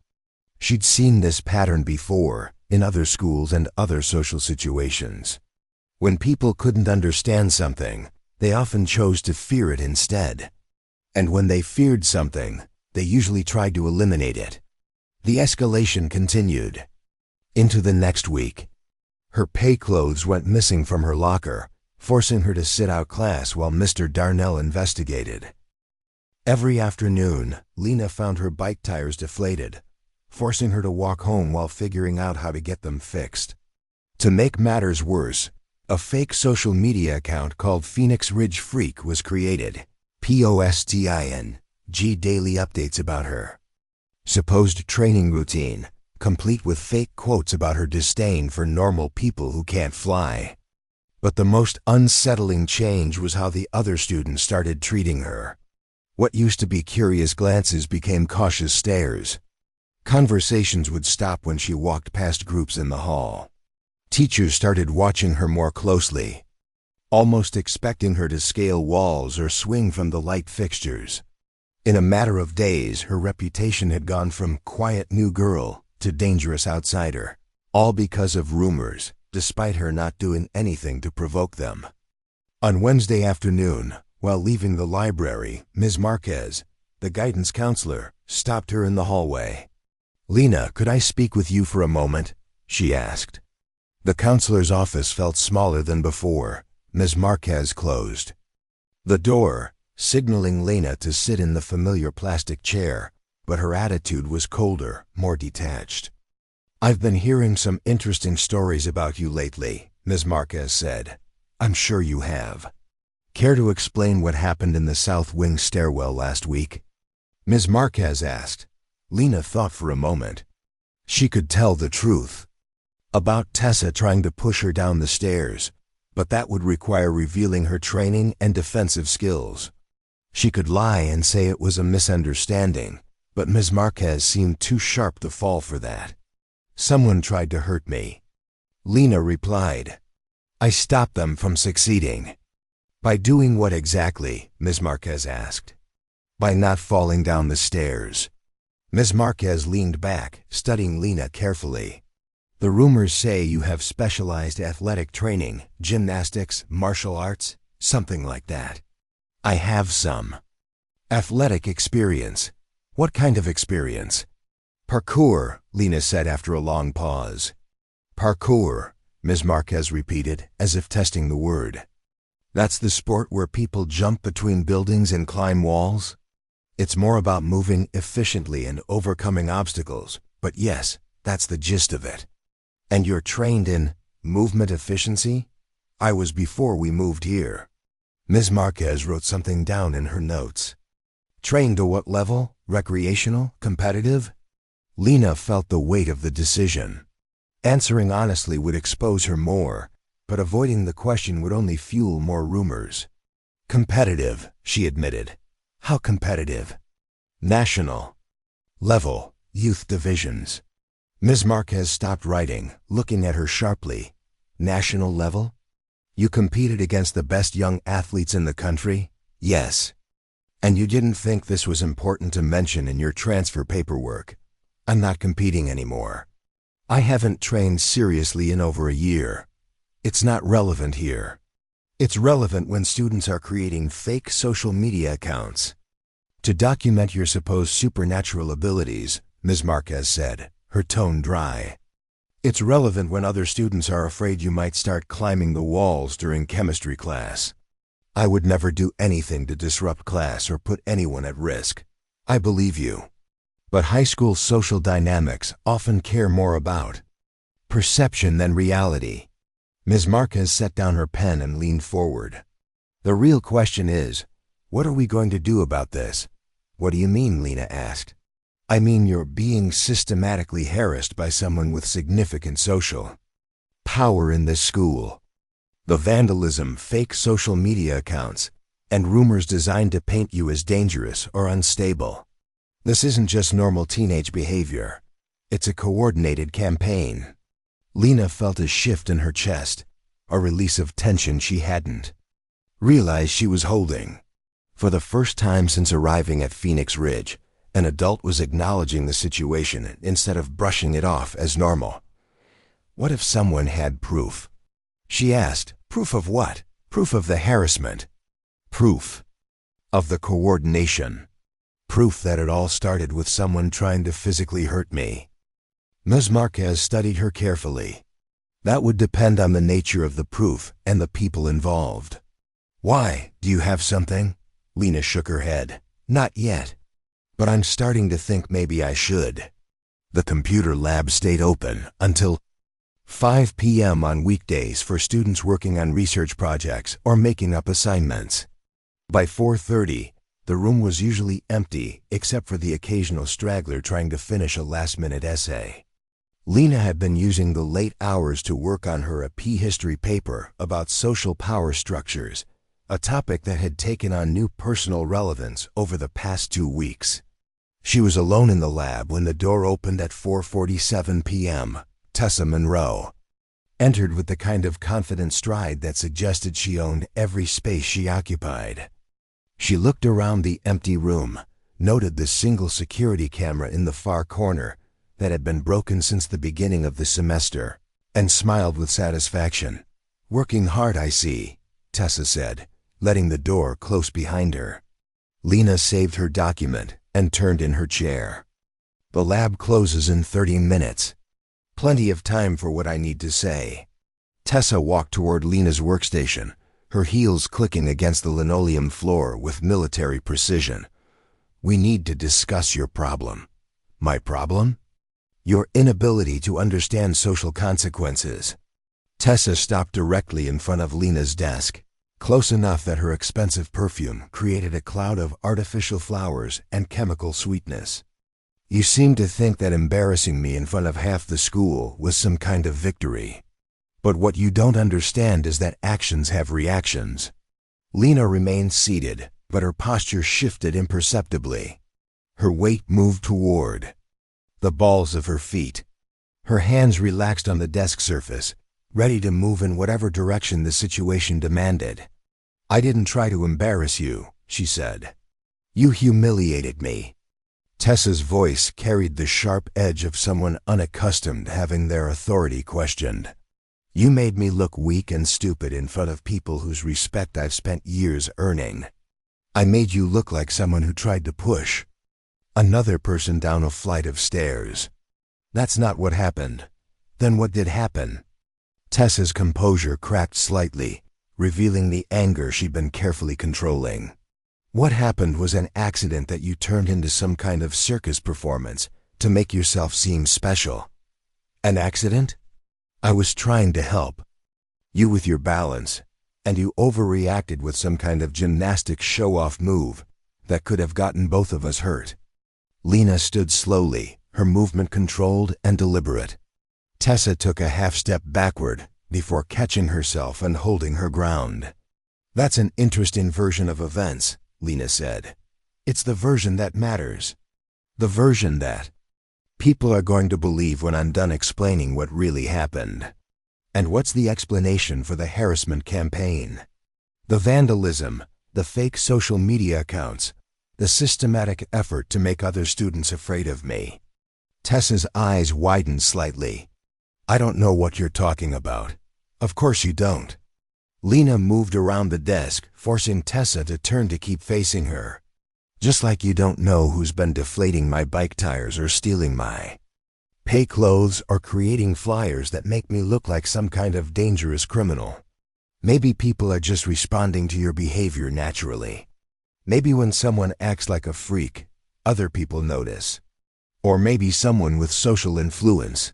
She'd seen this pattern before, in other schools and other social situations. When people couldn't understand something, they often chose to fear it instead. And when they feared something, they usually tried to eliminate it. The escalation continued into the next week. Her pay clothes went missing from her locker, forcing her to sit out class while Mr. Darnell investigated. Every afternoon, Lena found her bike tires deflated, forcing her to walk home while figuring out how to get them fixed. To make matters worse, a fake social media account called Phoenix Ridge Freak was created. POSTING daily updates about her supposed training routine, complete with fake quotes about her disdain for normal people who can't fly. But the most unsettling change was how the other students started treating her. What used to be curious glances became cautious stares. Conversations would stop when she walked past groups in the hall. Teachers started watching her more closely, almost expecting her to scale walls or swing from the light fixtures. In a matter of days, her reputation had gone from quiet new girl to dangerous outsider, all because of rumors, despite her not doing anything to provoke them. On Wednesday afternoon, while leaving the library, Ms. Marquez, the guidance counselor, stopped her in the hallway. "Lena, could I speak with you for a moment?" she asked. The counselor's office felt smaller than before. Ms. Marquez closed the door, signaling Lena to sit in the familiar plastic chair, but her attitude was colder, more detached. "I've been hearing some interesting stories about you lately," Ms. Marquez said. "I'm sure you have. Care to explain what happened in the South Wing stairwell last week?" Ms. Marquez asked. Lena thought for a moment. She could tell the truth about Tessa trying to push her down the stairs, but that would require revealing her training and defensive skills. She could lie and say it was a misunderstanding, but Ms. Marquez seemed too sharp to fall for that. "Someone tried to hurt me," Lena replied. "I stopped them from succeeding." "By doing what exactly?" Ms. Marquez asked. "By not falling down the stairs." Ms. Marquez leaned back, studying Lena carefully. "The rumors say you have specialized athletic training, gymnastics, martial arts, something like that." "I have some athletic experience." "What kind of experience?" "Parkour," Lena said after a long pause. "Parkour," Ms. Marquez repeated, as if testing the word. "That's the sport where people jump between buildings and climb walls?" "It's more about moving efficiently and overcoming obstacles, but yes, that's the gist of it." "And you're trained in movement efficiency?" "I was before we moved here." Ms. Marquez wrote something down in her notes. "Trained to what level? Recreational? Competitive?" Lena felt the weight of the decision. Answering honestly would expose her more, but avoiding the question would only fuel more rumors. "Competitive," she admitted. "How competitive?" "National level, youth divisions." Ms. Marquez stopped writing, looking at her sharply. "National level? You competed against the best young athletes in the country?" "Yes." "And you didn't think this was important to mention in your transfer paperwork?" "I'm not competing anymore. I haven't trained seriously in over a year. It's not relevant here." "It's relevant when students are creating fake social media accounts to document your supposed supernatural abilities," Ms. Marquez said, her tone dry. "It's relevant when other students are afraid you might start climbing the walls during chemistry class." "I would never do anything to disrupt class or put anyone at risk." "I believe you. But high school social dynamics often care more about perception than reality." Ms. Marquez set down her pen and leaned forward. "The real question is, what are we going to do about this?" "What do you mean?" Lena asked. "I mean you're being systematically harassed by someone with significant social power in this school. The vandalism, fake social media accounts, and rumors designed to paint you as dangerous or unstable. This isn't just normal teenage behavior. It's a coordinated campaign." Lena felt a shift in her chest, a release of tension she hadn't realized she was holding. For the first time since arriving at Phoenix Ridge, an adult was acknowledging the situation instead of brushing it off as normal. What if someone had proof? She asked. "Proof of what?" "Proof of the harassment. Proof of the coordination. Proof that it all started with someone trying to physically hurt me." Ms. Marquez studied her carefully. "That would depend on the nature of the proof and the people involved." "Why? Do you have something?" Lena shook her head. "Not yet. But I'm starting to think maybe I should." The computer lab stayed open until 5 p.m. on weekdays for students working on research projects or making up assignments. By 4:30, the room was usually empty except for the occasional straggler trying to finish a last-minute essay. Lena had been using the late hours to work on her AP history paper about social power structures, a topic that had taken on new personal relevance over the past 2 weeks. She was alone in the lab when the door opened at 4:47 p.m. Tessa Monroe entered with the kind of confident stride that suggested she owned every space she occupied. She looked around the empty room, noted the single security camera in the far corner that had been broken since the beginning of the semester, and smiled with satisfaction. "Working hard, I see," Tessa said, letting the door close behind her. Lena saved her document and turned in her chair. "The lab closes in 30 minutes. Plenty of time for what I need to say." Tessa walked toward Lena's workstation, her heels clicking against the linoleum floor with military precision. "We need to discuss your problem." "My problem?" "Your inability to understand social consequences." Tessa stopped directly in front of Lena's desk, close enough that her expensive perfume created a cloud of artificial flowers and chemical sweetness. "You seem to think that embarrassing me in front of half the school was some kind of victory. But what you don't understand is that actions have reactions." Lena remained seated, but her posture shifted imperceptibly. Her weight moved toward the balls of her feet. Her hands relaxed on the desk surface, ready to move in whatever direction the situation demanded. "I didn't try to embarrass you," she said. "You humiliated me." Tessa's voice carried the sharp edge of someone unaccustomed to having their authority questioned. "You made me look weak and stupid in front of people whose respect I've spent years earning. I made you look like someone who tried to push another person down a flight of stairs. That's not what happened." "Then what did happen?" Tessa's composure cracked slightly, revealing the anger she'd been carefully controlling. "What happened was an accident that you turned into some kind of circus performance to make yourself seem special." "An accident?" "I was trying to help you with your balance, and you overreacted with some kind of gymnastic show-off move that could have gotten both of us hurt." Lena stood slowly, her movement controlled and deliberate. Tessa took a half-step backward before catching herself and holding her ground. "That's an interesting version of events," Lena said. "It's the version that matters. The version that people are going to believe when I'm done explaining what really happened." "And what's the explanation for the harassment campaign?" "The vandalism, the fake social media accounts, the systematic effort to make other students afraid of me." Tessa's eyes widened slightly. "I don't know what you're talking about." "Of course you don't." Lena moved around the desk, forcing Tessa to turn to keep facing her. "Just like you don't know who's been deflating my bike tires or stealing my pay clothes or creating flyers that make me look like some kind of dangerous criminal. Maybe people are just responding to your behavior naturally. Maybe when someone acts like a freak, other people notice. Or maybe someone with social influence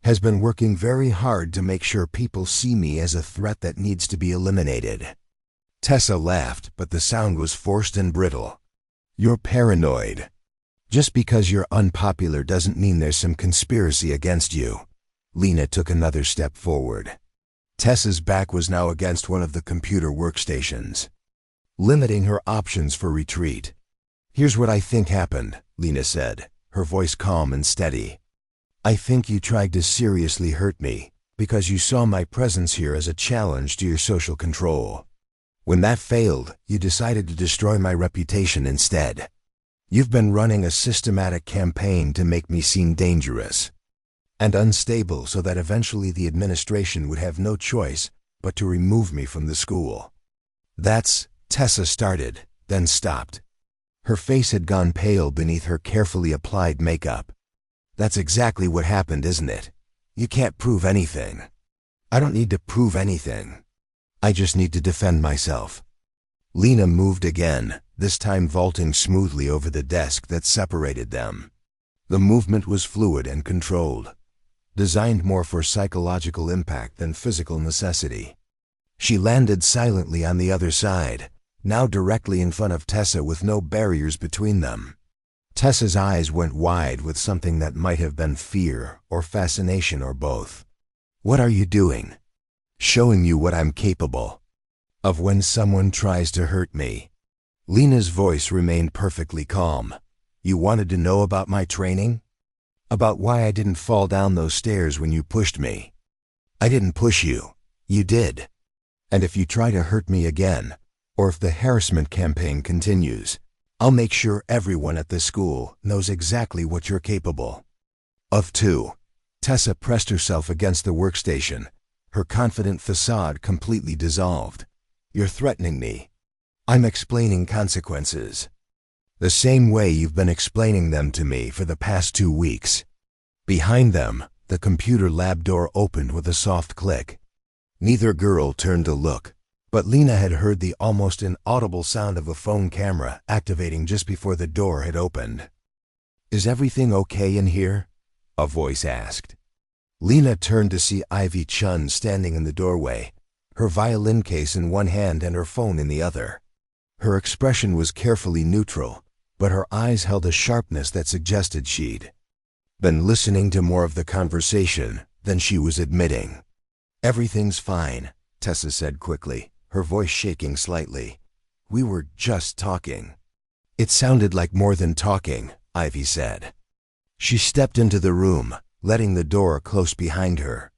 has been working very hard to make sure people see me as a threat that needs to be eliminated." Tessa laughed, but the sound was forced and brittle. "You're paranoid. Just because you're unpopular doesn't mean there's some conspiracy against you." Lena took another step forward. Tessa's back was now against one of the computer workstations, limiting her options for retreat. "Here's what I think happened," Lena said, her voice calm and steady. "I think you tried to seriously hurt me because you saw my presence here as a challenge to your social control. When that failed, you decided to destroy my reputation instead. You've been running a systematic campaign to make me seem dangerous and unstable so that eventually the administration would have no choice but to remove me from the school." "That's..." Tessa started, then stopped. Her face had gone pale beneath her carefully applied makeup. "That's exactly what happened, isn't it? You can't prove anything." "I don't need to prove anything. I just need to defend myself." Lena moved again, this time vaulting smoothly over the desk that separated them. The movement was fluid and controlled, designed more for psychological impact than physical necessity. She landed silently on the other side, now directly in front of Tessa with no barriers between them. Tessa's eyes went wide with something that might have been fear or fascination or both. What are you doing? Showing you what I'm capable of when someone tries to hurt me. Lena's voice remained perfectly calm. You wanted to know about my training? About why I didn't fall down those stairs when you pushed me? I didn't push you. You did. And if you try to hurt me again, or if the harassment campaign continues, I'll make sure everyone at this school knows exactly what you're capable of too. Tessa pressed herself against the workstation, her confident facade completely dissolved. You're threatening me. I'm explaining consequences. The same way you've been explaining them to me for the past 2 weeks. Behind them, the computer lab door opened with a soft click. Neither girl turned to look, but Lena had heard the almost inaudible sound of a phone camera activating just before the door had opened. Is everything okay in here? A voice asked. Lena turned to see Ivy Chun standing in the doorway, her violin case in one hand and her phone in the other. Her expression was carefully neutral, but her eyes held a sharpness that suggested she'd been listening to more of the conversation than she was admitting. Everything's fine, Tessa said quickly, her voice shaking slightly. We were just talking. It sounded like more than talking, Ivy said. She stepped into the room, letting the door close behind her.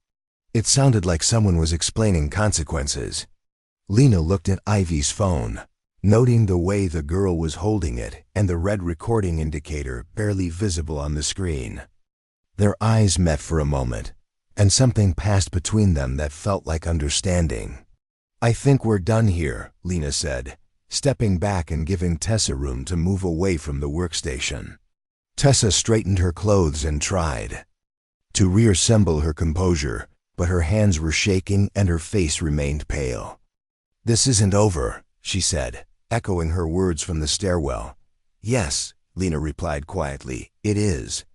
It sounded like someone was explaining consequences. Lena looked at Ivy's phone, noting the way the girl was holding it and the red recording indicator barely visible on the screen. Their eyes met for a moment, and something passed between them that felt like understanding. I think we're done here, Lena said, stepping back and giving Tessa room to move away from the workstation. Tessa straightened her clothes and tried to reassemble her composure, but her hands were shaking and her face remained pale. This isn't over, she said, echoing her words from the stairwell. Yes, Lena replied quietly, it is.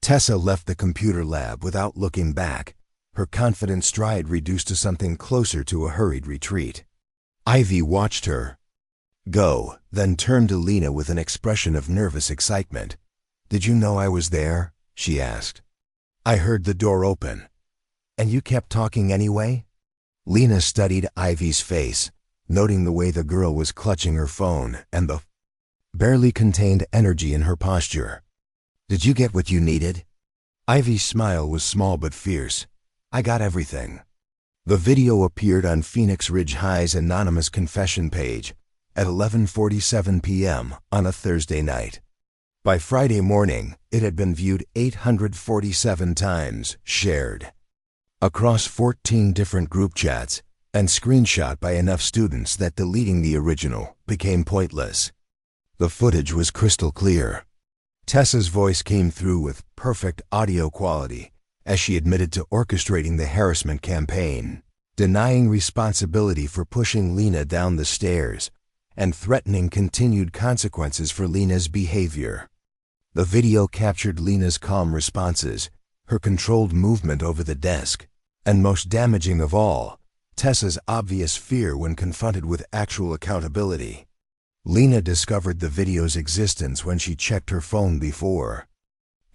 Tessa left the computer lab without looking back, her confident stride reduced to something closer to a hurried retreat. Ivy watched her go, then turned to Lena with an expression of nervous excitement. Did you know I was there? She asked. I heard the door open. And you kept talking anyway? Lena studied Ivy's face, noting the way the girl was clutching her phone and the barely contained energy in her posture. Did you get what you needed? Ivy's smile was small but fierce. I got everything. The video appeared on Phoenix Ridge High's anonymous confession page at 11:47 p.m. on a Thursday night. By Friday morning, it had been viewed 847 times, shared across 14 different group chats, and screenshot by enough students that deleting the original became pointless. The footage was crystal clear. Tessa's voice came through with perfect audio quality as she admitted to orchestrating the harassment campaign, denying responsibility for pushing Lena down the stairs, and threatening continued consequences for Lena's behavior. The video captured Lena's calm responses, her controlled movement over the desk, and most damaging of all, Tessa's obvious fear when confronted with actual accountability. Lena discovered the video's existence when she checked her phone before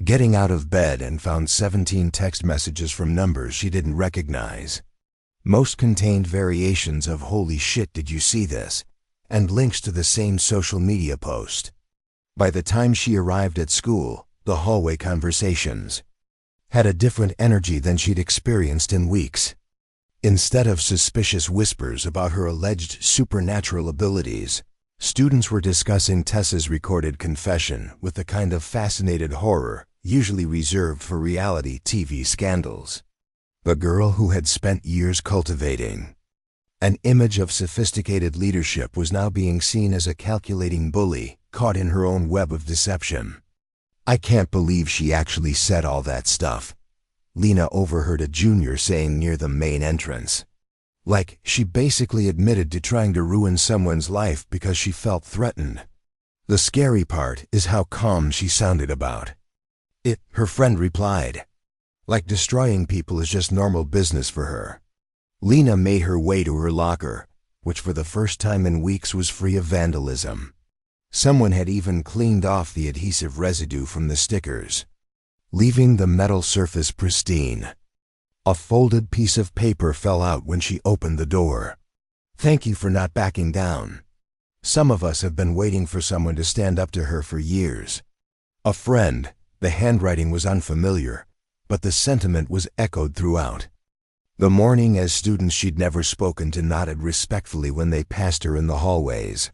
getting out of bed and found 17 text messages from numbers she didn't recognize. Most contained variations of "Holy shit, did you see this?" and links to the same social media post. By the time she arrived at school, the hallway conversations had a different energy than she'd experienced in weeks. Instead of suspicious whispers about her alleged supernatural abilities, students were discussing Tessa's recorded confession with the kind of fascinated horror usually reserved for reality TV scandals. The girl who had spent years cultivating an image of sophisticated leadership was now being seen as a calculating bully caught in her own web of deception. I can't believe she actually said all that stuff, Lena overheard a junior saying near the main entrance. Like, she basically admitted to trying to ruin someone's life because she felt threatened. The scary part is how calm she sounded about it, her friend replied. Like destroying people is just normal business for her. Lena made her way to her locker, which for the first time in weeks was free of vandalism. Someone had even cleaned off the adhesive residue from the stickers, leaving the metal surface pristine. A folded piece of paper fell out when she opened the door. "Thank you for not backing down. Some of us have been waiting for someone to stand up to her for years." A friend. The handwriting was unfamiliar, but the sentiment was echoed throughout. The morning as students she'd never spoken to nodded respectfully when they passed her in the hallways.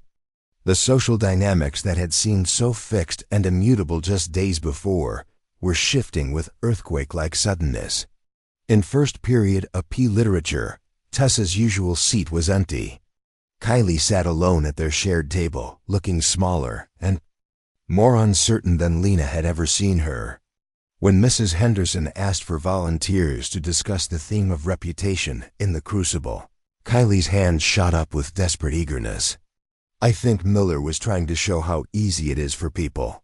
The social dynamics that had seemed so fixed and immutable just days before were shifting with earthquake-like suddenness. In first period of P literature, Tessa's usual seat was empty. Kylie sat alone at their shared table, looking smaller and more uncertain than Lena had ever seen her. When Mrs. Henderson asked for volunteers to discuss the theme of reputation in the crucible, Kylie's hand shot up with desperate eagerness. "I think Miller was trying to show how easy it is for people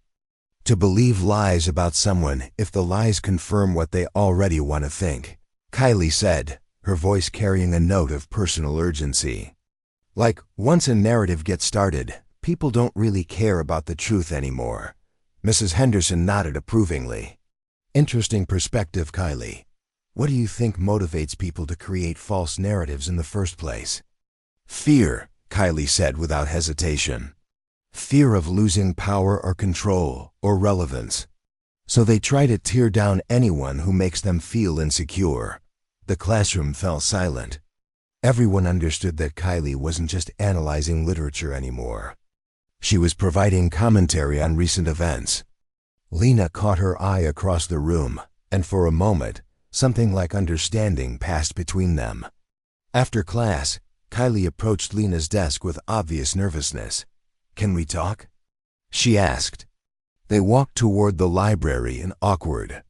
to believe lies about someone if the lies confirm what they already want to think," Kylie said, her voice carrying a note of personal urgency. "Like, once a narrative gets started, people don't really care about the truth anymore." Mrs. Henderson nodded approvingly. "Interesting perspective, Kylie. What do you think motivates people to create false narratives in the first place?" "Fear," Kylie said without hesitation. "Fear of losing power or control or relevance. So they try to tear down anyone who makes them feel insecure." The classroom fell silent. Everyone understood that Kylie wasn't just analyzing literature anymore. She was providing commentary on recent events. Lena caught her eye across the room, and for a moment, something like understanding passed between them. After class, Kylie approached Lena's desk with obvious nervousness. "Can we talk?" she asked. They walked toward the library in awkward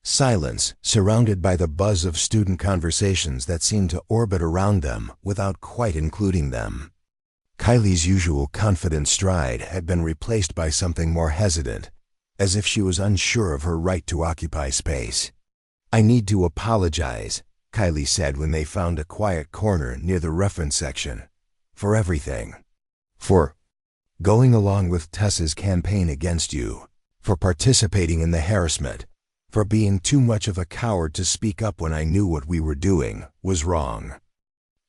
silence, surrounded by the buzz of student conversations that seemed to orbit around them without quite including them. Kylie's usual confident stride had been replaced by something more hesitant, as if she was unsure of her right to occupy space. "I need to apologize," Kylie said when they found a quiet corner near the reference section, "for everything. For going along with Tessa's campaign against you, for participating in the harassment, for being too much of a coward to speak up when I knew what we were doing was wrong."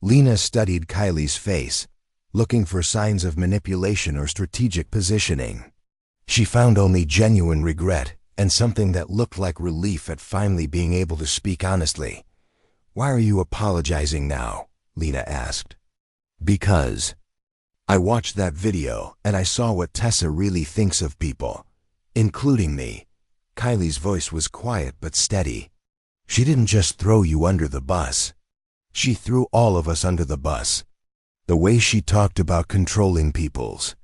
Lena studied Kylie's face, looking for signs of manipulation or strategic positioning. She found only genuine regret and something that looked like relief at finally being able to speak honestly. "Why are you apologizing now?" Lena asked. "Because I watched that video and I saw what Tessa really thinks of people, including me." Kylie's voice was quiet but steady. "She didn't just throw you under the bus. She threw all of us under the bus. The way she talked about controlling people's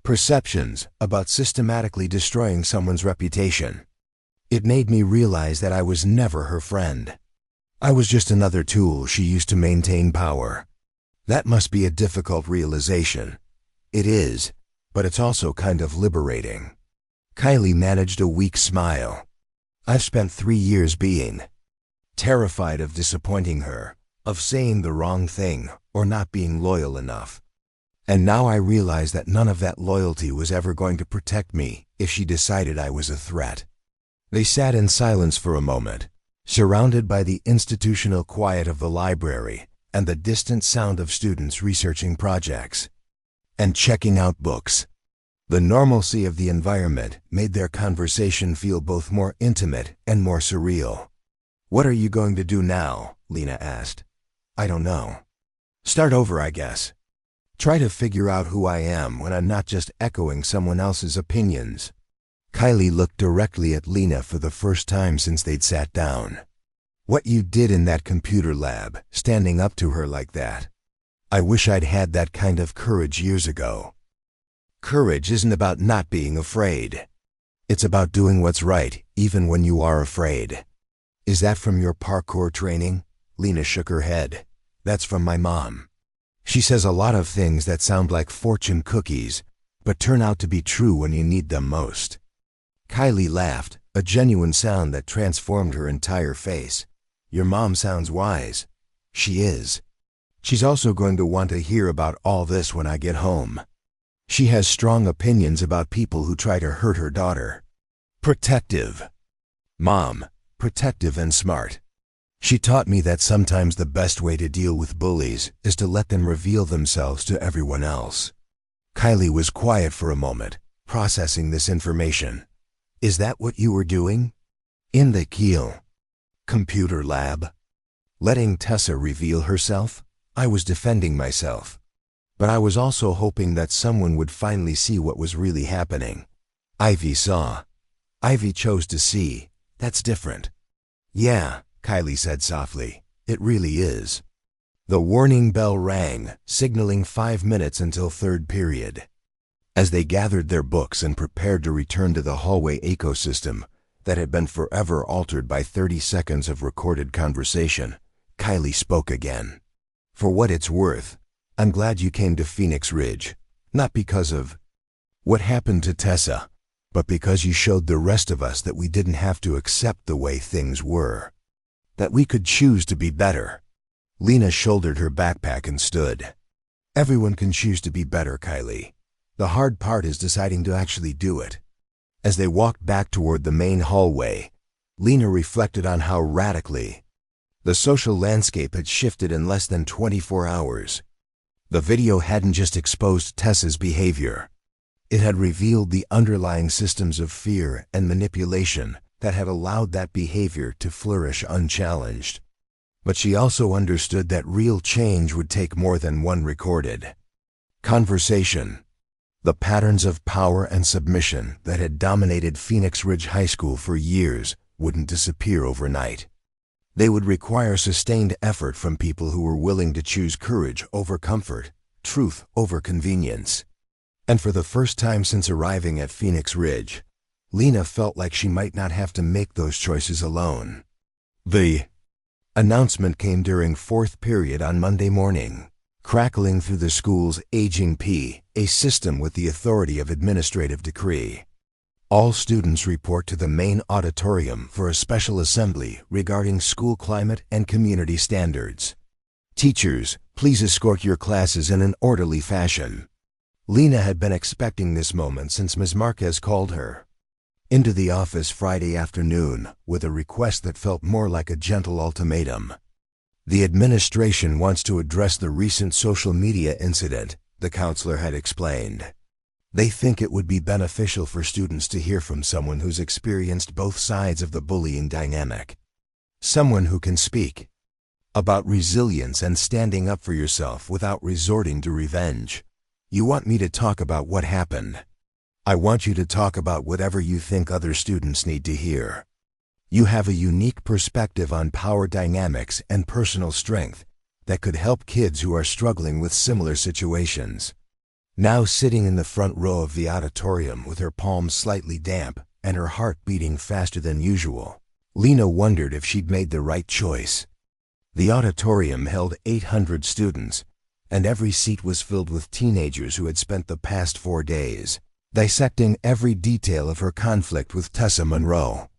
perceptions, about systematically destroying someone's reputation. It made me realize that I was never her friend. I was just another tool she used to maintain power." That must be a difficult realization. It is, but it's also kind of liberating. Kylie managed a weak smile. "I've spent 3 years being terrified of disappointing her, of saying the wrong thing or not being loyal enough. And now I realize that none of that loyalty was ever going to protect me if she decided I was a threat." They sat in silence for a moment, surrounded by the institutional quiet of the library and the distant sound of students researching projects and checking out books. The normalcy of the environment made their conversation feel both more intimate and more surreal. "What are you going to do now?" Lena asked. "I don't know. Start over, I guess. Try to figure out who I am when I'm not just echoing someone else's opinions." Kylie looked directly at Lena for the first time since they'd sat down. "What you did in that computer lab, standing up to her like that. I wish I'd had that kind of courage years ago." Courage isn't about not being afraid. It's about doing what's right, even when you are afraid. "Is that from your parkour training?" Lena shook her head. "That's from my mom. She says a lot of things that sound like fortune cookies, but turn out to be true when you need them most." Kylie laughed, a genuine sound that transformed her entire face. "Your mom sounds wise." "She is. She's also going to want to hear about all this when I get home." She has strong opinions about people who try to hurt her daughter. Protective. Mom, protective and smart. She taught me that sometimes the best way to deal with bullies is to let them reveal themselves to everyone else. Kylie was quiet for a moment, processing this information. Is that what you were doing? In the Kiel computer lab? Letting Tessa reveal herself? I was defending myself. But I was also hoping that someone would finally see what was really happening. Ivy saw. Ivy chose to see. That's different. Yeah, Kylie said softly. It really is. The warning bell rang, signaling 5 minutes until third period. As they gathered their books and prepared to return to the hallway ecosystem that had been forever altered by 30 seconds of recorded conversation, Kylie spoke again. For what it's worth, I'm glad you came to Phoenix Ridge, not because of what happened to Tessa, but because you showed the rest of us that we didn't have to accept the way things were, that we could choose to be better. Lena shouldered her backpack and stood. Everyone can choose to be better, Kylie. The hard part is deciding to actually do it. As they walked back toward the main hallway, Lena reflected on how radically the social landscape had shifted in less than 24 hours. The video hadn't just exposed Tessa's behavior. It had revealed the underlying systems of fear and manipulation that had allowed that behavior to flourish unchallenged. But she also understood that real change would take more than one recorded conversation. The patterns of power and submission that had dominated Phoenix Ridge High School for years wouldn't disappear overnight. They would require sustained effort from people who were willing to choose courage over comfort, truth over convenience. And for the first time since arriving at Phoenix Ridge, Lena felt like she might not have to make those choices alone. The announcement came during fourth period on Monday morning, crackling through the school's aging PA system with the authority of administrative decree. All students report to the main auditorium for a special assembly regarding school climate and community standards. Teachers, please escort your classes in an orderly fashion. Lena had been expecting this moment since Ms. Marquez called her into the office Friday afternoon with a request that felt more like a gentle ultimatum. The administration wants to address the recent social media incident, the counselor had explained. They think it would be beneficial for students to hear from someone who's experienced both sides of the bullying dynamic. Someone who can speak about resilience and standing up for yourself without resorting to revenge. You want me to talk about what happened. I want you to talk about whatever you think other students need to hear. You have a unique perspective on power dynamics and personal strength that could help kids who are struggling with similar situations. Now sitting in the front row of the auditorium with her palms slightly damp and her heart beating faster than usual, Lena wondered if she'd made the right choice. The auditorium held 800 students, and every seat was filled with teenagers who had spent the past 4 days dissecting every detail of her conflict with Tessa Monroe.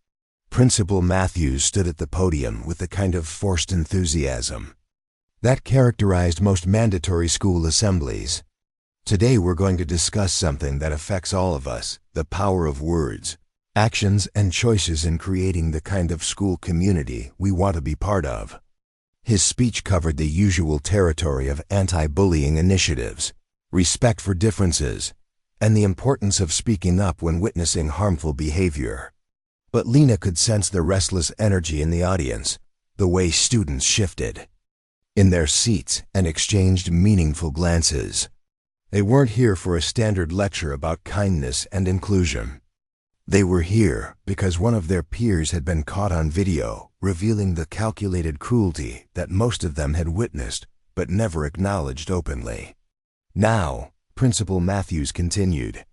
Principal Matthews stood at the podium with the kind of forced enthusiasm that characterized most mandatory school assemblies. Today we're going to discuss something that affects all of us, the power of words, actions, and choices in creating the kind of school community we want to be part of. His speech covered the usual territory of anti-bullying initiatives, respect for differences, and the importance of speaking up when witnessing harmful behavior. But Lena could sense the restless energy in the audience, the way students shifted in their seats and exchanged meaningful glances. They weren't here for a standard lecture about kindness and inclusion. They were here because one of their peers had been caught on video, revealing the calculated cruelty that most of them had witnessed but never acknowledged openly. Now, Principal Matthews continued,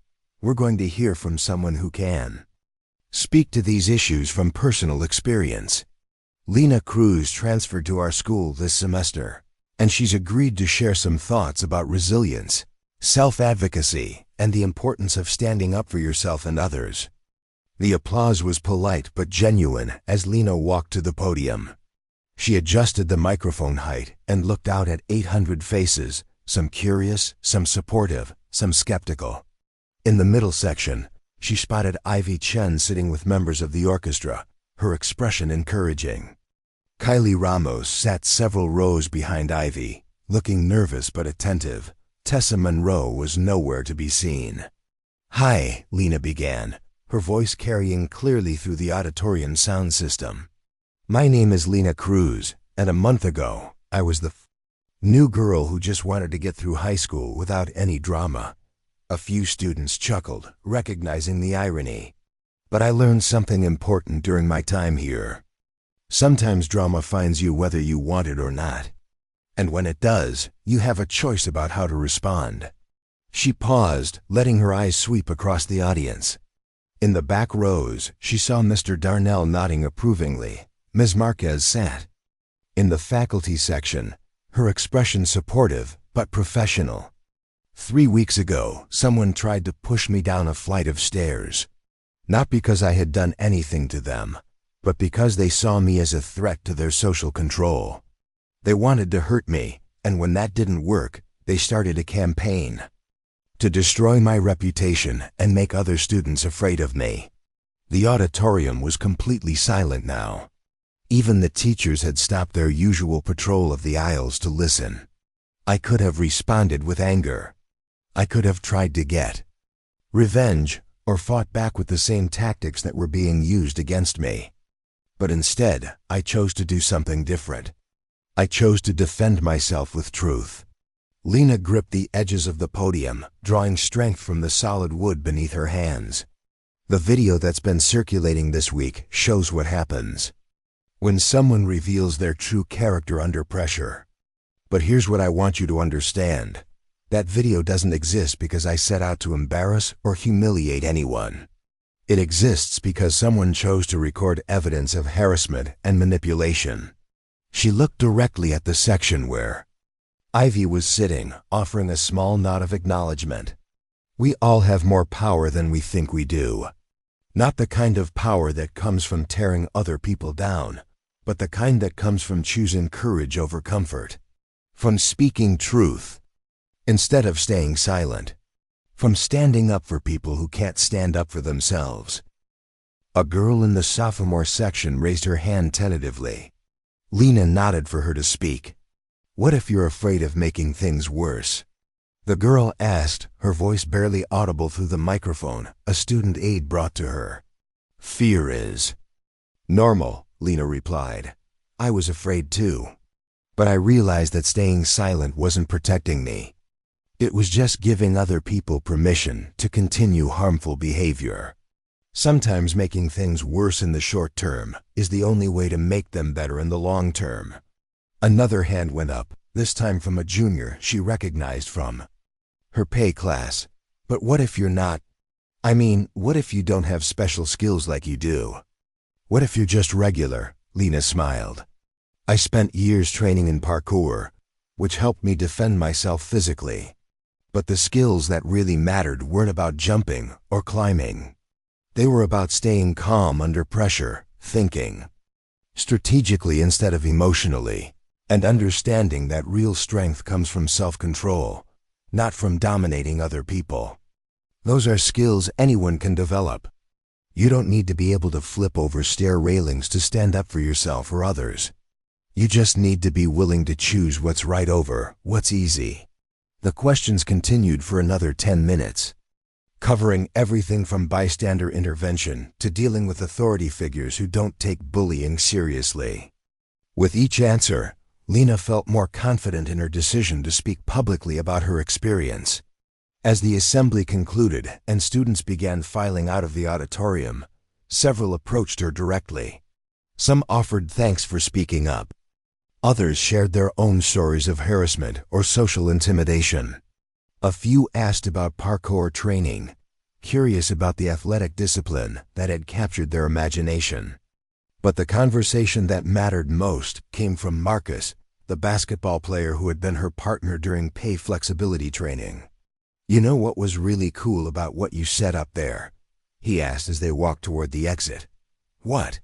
we're going to hear from someone who can speak to these issues from personal experience. Lena Cruz transferred to our school this semester, and she's agreed to share some thoughts about resilience, self-advocacy, and the importance of standing up for yourself and others. The applause was polite but genuine as Lena walked to the podium. She adjusted the microphone height and looked out at 800 faces, some curious, some supportive, some skeptical. In the middle section, she spotted Ivy Chen sitting with members of the orchestra, her expression encouraging. Kylie Ramos sat several rows behind Ivy, looking nervous but attentive. Tessa Monroe was nowhere to be seen. "Hi," Lena began, her voice carrying clearly through the auditorium sound system. "My name is Lena Cruz, and a month ago, I was the new girl who just wanted to get through high school without any drama." A few students chuckled, recognizing the irony. "But I learned something important during my time here. Sometimes drama finds you whether you want it or not. And when it does, you have a choice about how to respond." She paused, letting her eyes sweep across the audience. In the back rows, she saw Mr. Darnell nodding approvingly. Ms. Marquez sat in the faculty section, her expression supportive but professional. 3 weeks ago, someone tried to push me down a flight of stairs. Not because I had done anything to them, but because they saw me as a threat to their social control. They wanted to hurt me, and when that didn't work, they started a campaign to destroy my reputation and make other students afraid of me. The auditorium was completely silent now. Even the teachers had stopped their usual patrol of the aisles to listen. I could have responded with anger. I could have tried to get revenge or fought back with the same tactics that were being used against me. But instead, I chose to do something different. I chose to defend myself with truth. Lena gripped the edges of the podium, drawing strength from the solid wood beneath her hands. The video that's been circulating this week shows what happens when someone reveals their true character under pressure. But here's what I want you to understand. That video doesn't exist because I set out to embarrass or humiliate anyone. It exists because someone chose to record evidence of harassment and manipulation. She looked directly at the section where Ivy was sitting, offering a small nod of acknowledgement. We all have more power than we think we do. Not the kind of power that comes from tearing other people down, but the kind that comes from choosing courage over comfort. From speaking truth instead of staying silent. From standing up for people who can't stand up for themselves. A girl in the sophomore section raised her hand tentatively. Lena nodded for her to speak. "What if you're afraid of making things worse?" The girl asked, her voice barely audible through the microphone a student aide brought to her. "Fear is normal," Lena replied. "I was afraid too. But I realized that staying silent wasn't protecting me. It was just giving other people permission to continue harmful behavior. Sometimes making things worse in the short term is the only way to make them better in the long term." Another hand went up, this time from a junior she recognized from her pay class. "But what if you're not? I mean, what if you don't have special skills like you do? What if you're just regular?" Lena smiled. "I spent years training in parkour, which helped me defend myself physically. But the skills that really mattered weren't about jumping or climbing. They were about staying calm under pressure, thinking strategically instead of emotionally, and understanding that real strength comes from self-control, not from dominating other people. Those are skills anyone can develop. You don't need to be able to flip over stair railings to stand up for yourself or others. You just need to be willing to choose what's right over what's easy." The questions continued for another 10 minutes, covering everything from bystander intervention to dealing with authority figures who don't take bullying seriously. With each answer, Lena felt more confident in her decision to speak publicly about her experience. As the assembly concluded and students began filing out of the auditorium, several approached her directly. Some offered thanks for speaking up. Others shared their own stories of harassment or social intimidation. A few asked about parkour training, curious about the athletic discipline that had captured their imagination. But the conversation that mattered most came from Marcus, the basketball player who had been her partner during pay flexibility training. "You know what was really cool about what you set up there?" he asked as they walked toward the exit. "What?"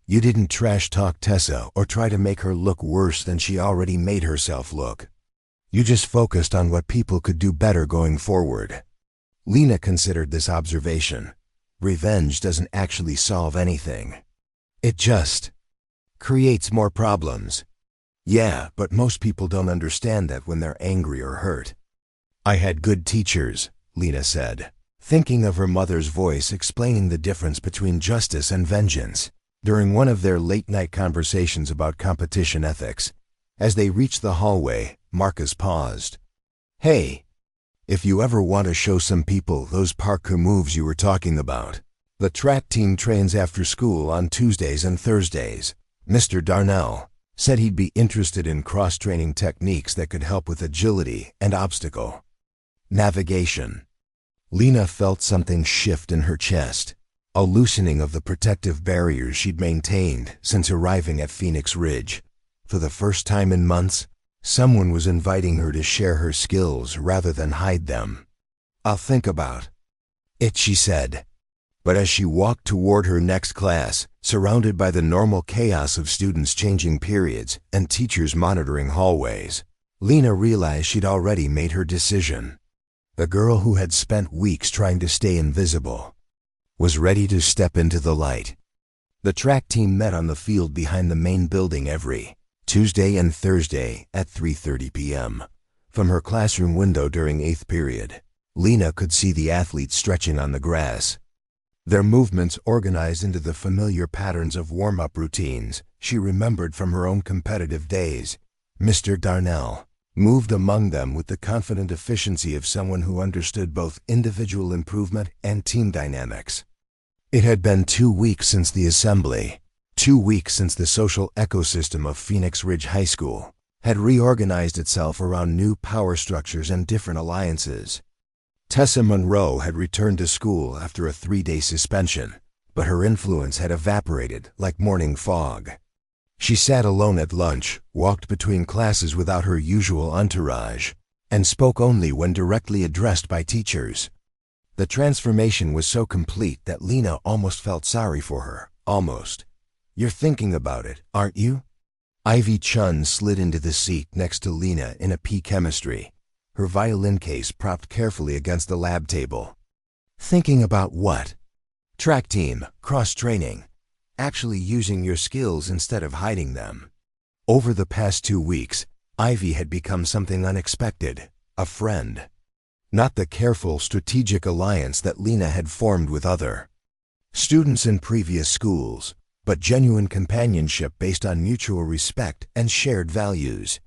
"You didn't trash talk Tessa or try to make her look worse than she already made herself look. You just focused on what people could do better going forward. Lena considered this observation. Revenge doesn't actually solve anything. It just creates more problems. Yeah, but most people don't understand that when they're angry or hurt. I had good teachers, Lena said, thinking of her mother's voice explaining the difference between justice and vengeance. During one of their late-night conversations about competition ethics, as they reached the hallway, Marcus paused. Hey, if you ever want to show some people those parkour moves you were talking about, the track team trains after school on Tuesdays and Thursdays. Mr. Darnell said he'd be interested in cross-training techniques that could help with agility and obstacle navigation. Lena felt something shift in her chest, a loosening of the protective barriers she'd maintained since arriving at Phoenix Ridge. For the first time in months, someone was inviting her to share her skills rather than hide them. I'll think about it, she said. But as she walked toward her next class, surrounded by the normal chaos of students changing periods and teachers monitoring hallways, Lena realized she'd already made her decision. The girl who had spent weeks trying to stay invisible was ready to step into the light. The track team met on the field behind the main building every Tuesday and Thursday at 3:30 p.m. From her classroom window during 8th period, Lena could see the athletes stretching on the grass, their movements organized into the familiar patterns of warm-up routines she remembered from her own competitive days. Mr. Darnell moved among them with the confident efficiency of someone who understood both individual improvement and team dynamics. It had been 2 weeks since the assembly, 2 weeks since the social ecosystem of Phoenix Ridge High School had reorganized itself around new power structures and different alliances. Tessa Monroe had returned to school after a 3-day suspension, but her influence had evaporated like morning fog. She sat alone at lunch, walked between classes without her usual entourage, and spoke only when directly addressed by teachers. The transformation was so complete that Lena almost felt sorry for her. Almost. You're thinking about it, aren't you? Ivy Chun slid into the seat next to Lena in a P chemistry, her violin case propped carefully against the lab table. Thinking about what? Track team, cross-training, actually using your skills instead of hiding them. Over the past 2 weeks, Ivy had become something unexpected, a friend. Not the careful, strategic alliance that Lena had formed with other students in previous schools, but genuine companionship based on mutual respect and shared values.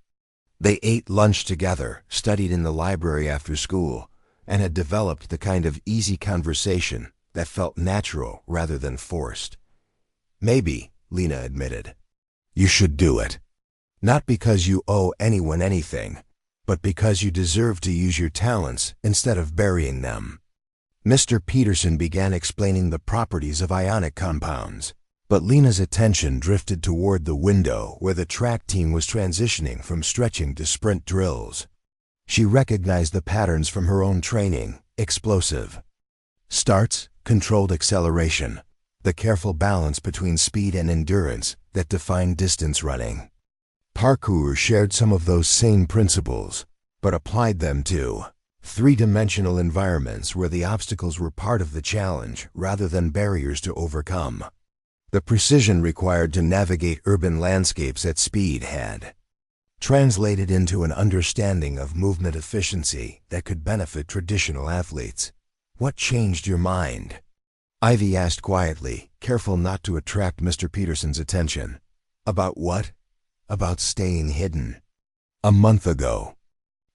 They ate lunch together, studied in the library after school, and had developed the kind of easy conversation that felt natural rather than forced. Maybe, Lena admitted, you should do it. Not because you owe anyone anything, but because you deserve to use your talents instead of burying them. Mr. Peterson began explaining the properties of ionic compounds, but Lena's attention drifted toward the window where the track team was transitioning from stretching to sprint drills. She recognized the patterns from her own training: explosive starts, controlled acceleration, the careful balance between speed and endurance that defined distance running. Parkour shared some of those same principles, but applied them to three-dimensional environments where the obstacles were part of the challenge rather than barriers to overcome. The precision required to navigate urban landscapes at speed had translated into an understanding of movement efficiency that could benefit traditional athletes. What changed your mind? Ivy asked quietly, careful not to attract Mr. Peterson's attention. About what? About staying hidden. A month ago,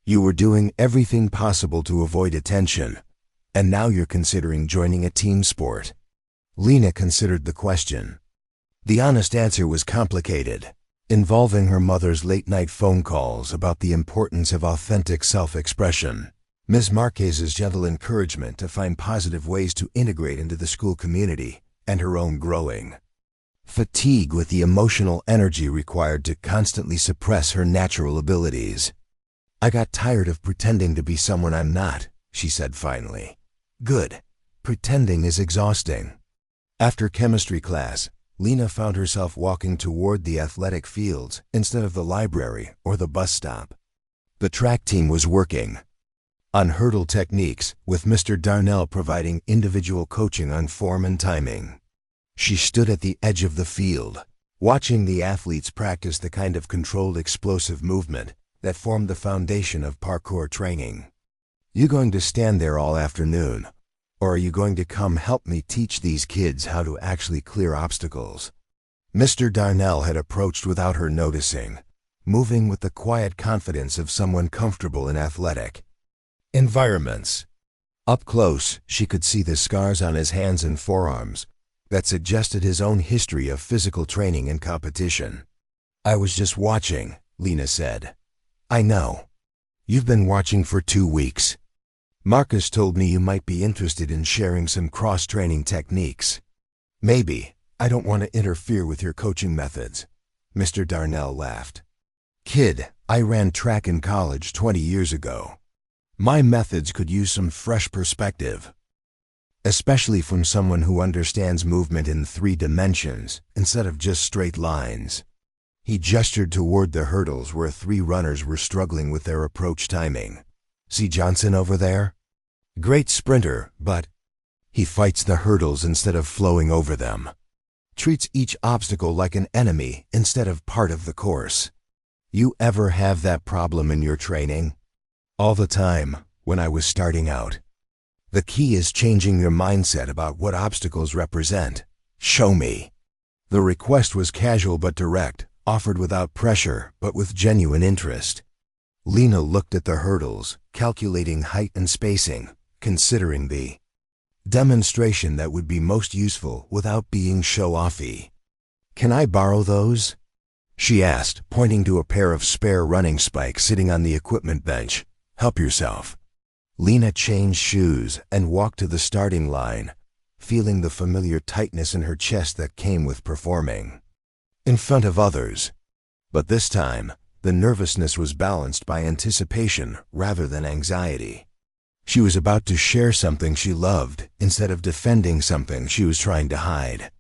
you were doing everything possible to avoid attention, and now you're considering joining a team sport. Lena considered the question. The honest answer was complicated, involving her mother's late-night phone calls about the importance of authentic self-expression, Ms. Marquez's gentle encouragement to find positive ways to integrate into the school community, and her own growing fatigue with the emotional energy required to constantly suppress her natural abilities. I got tired of pretending to be someone I'm not, she said finally. Good. Pretending is exhausting. After chemistry class, Lena found herself walking toward the athletic fields instead of the library or the bus stop. The track team was working on hurdle techniques, with Mr. Darnell providing individual coaching on form and timing. She stood at the edge of the field, watching the athletes practice the kind of controlled explosive movement that formed the foundation of parkour training. "You going to stand there all afternoon, or are you going to come help me teach these kids how to actually clear obstacles?" Mr. Darnell had approached without her noticing, moving with the quiet confidence of someone comfortable in athletic environments. Up close, she could see the scars on his hands and forearms that suggested his own history of physical training and competition. "I was just watching," Lena said. "I know. You've been watching for 2 weeks. Marcus told me you might be interested in sharing some cross-training techniques." "Maybe. I don't want to interfere with your coaching methods," Mr. Darnell laughed. "Kid, I ran track in college 20 years ago. My methods could use some fresh perspective, especially from someone who understands movement in 3 dimensions instead of just straight lines." He gestured toward the hurdles where 3 runners were struggling with their approach timing. "See Johnson over there? Great sprinter, but he fights the hurdles instead of flowing over them. Treats each obstacle like an enemy instead of part of the course. You ever have that problem in your training?" "All the time, when I was starting out. The key is changing your mindset about what obstacles represent. Show me." The request was casual but direct, offered without pressure but with genuine interest. Lena looked at the hurdles, calculating height and spacing, considering the demonstration that would be most useful without being show-offy. "Can I borrow those?" she asked, pointing to a pair of spare running spikes sitting on the equipment bench. "Help yourself." Lena changed shoes and walked to the starting line, feeling the familiar tightness in her chest that came with performing in front of others. But this time, the nervousness was balanced by anticipation rather than anxiety. She was about to share something she loved instead of defending something she was trying to hide.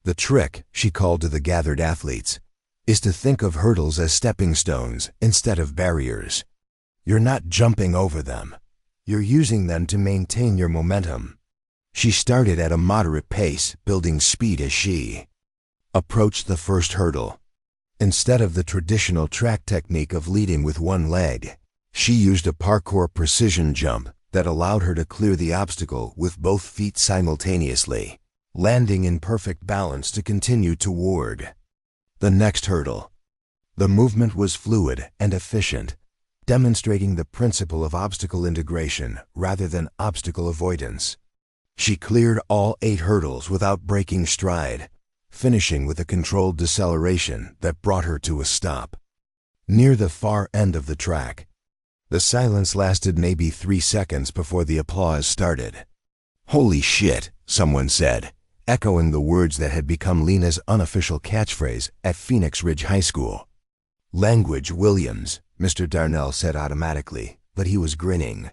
"The trick," she called to the gathered athletes, "is to think of hurdles as stepping stones instead of barriers. You're not jumping over them. You're using them to maintain your momentum." She started at a moderate pace, building speed as she approached the first hurdle. Instead of the traditional track technique of leading with one leg, she used a parkour precision jump that allowed her to clear the obstacle with both feet simultaneously, landing in perfect balance to continue toward the next hurdle. The movement was fluid and efficient, demonstrating the principle of obstacle integration rather than obstacle avoidance. She cleared all 8 hurdles without breaking stride, finishing with a controlled deceleration that brought her to a stop near the far end of the track. The silence lasted maybe 3 seconds before the applause started. "Holy shit," someone said, echoing the words that had become Lena's unofficial catchphrase at Phoenix Ridge High School. "Language, Williams," Mr. Darnell said automatically, but he was grinning.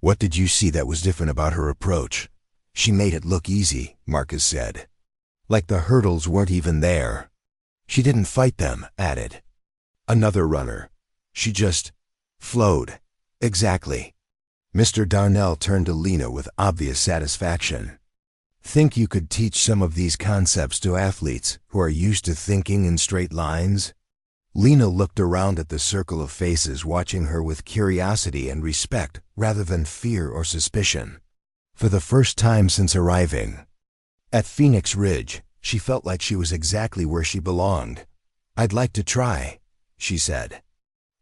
"What did you see that was different about her approach?" "She made it look easy," Marcus said. "Like the hurdles weren't even there." "She didn't fight them," added another runner. "She just flowed." "Exactly." Mr. Darnell turned to Lena with obvious satisfaction. "Think you could teach some of these concepts to athletes who are used to thinking in straight lines?" Lena looked around at the circle of faces watching her with curiosity and respect rather than fear or suspicion. For the first time since arriving at Phoenix Ridge, she felt like she was exactly where she belonged. "I'd like to try," she said.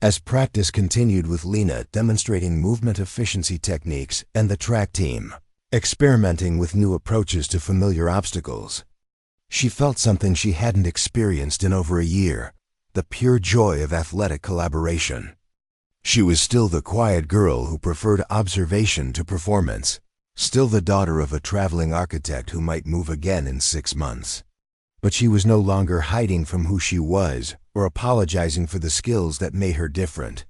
As practice continued with Lena demonstrating movement efficiency techniques and the track team experimenting with new approaches to familiar obstacles, she felt something she hadn't experienced in over a year, the pure joy of athletic collaboration. She was still the quiet girl who preferred observation to performance, still the daughter of a traveling architect who might move again in 6 months. But she was no longer hiding from who she was or apologizing for the skills that made her different.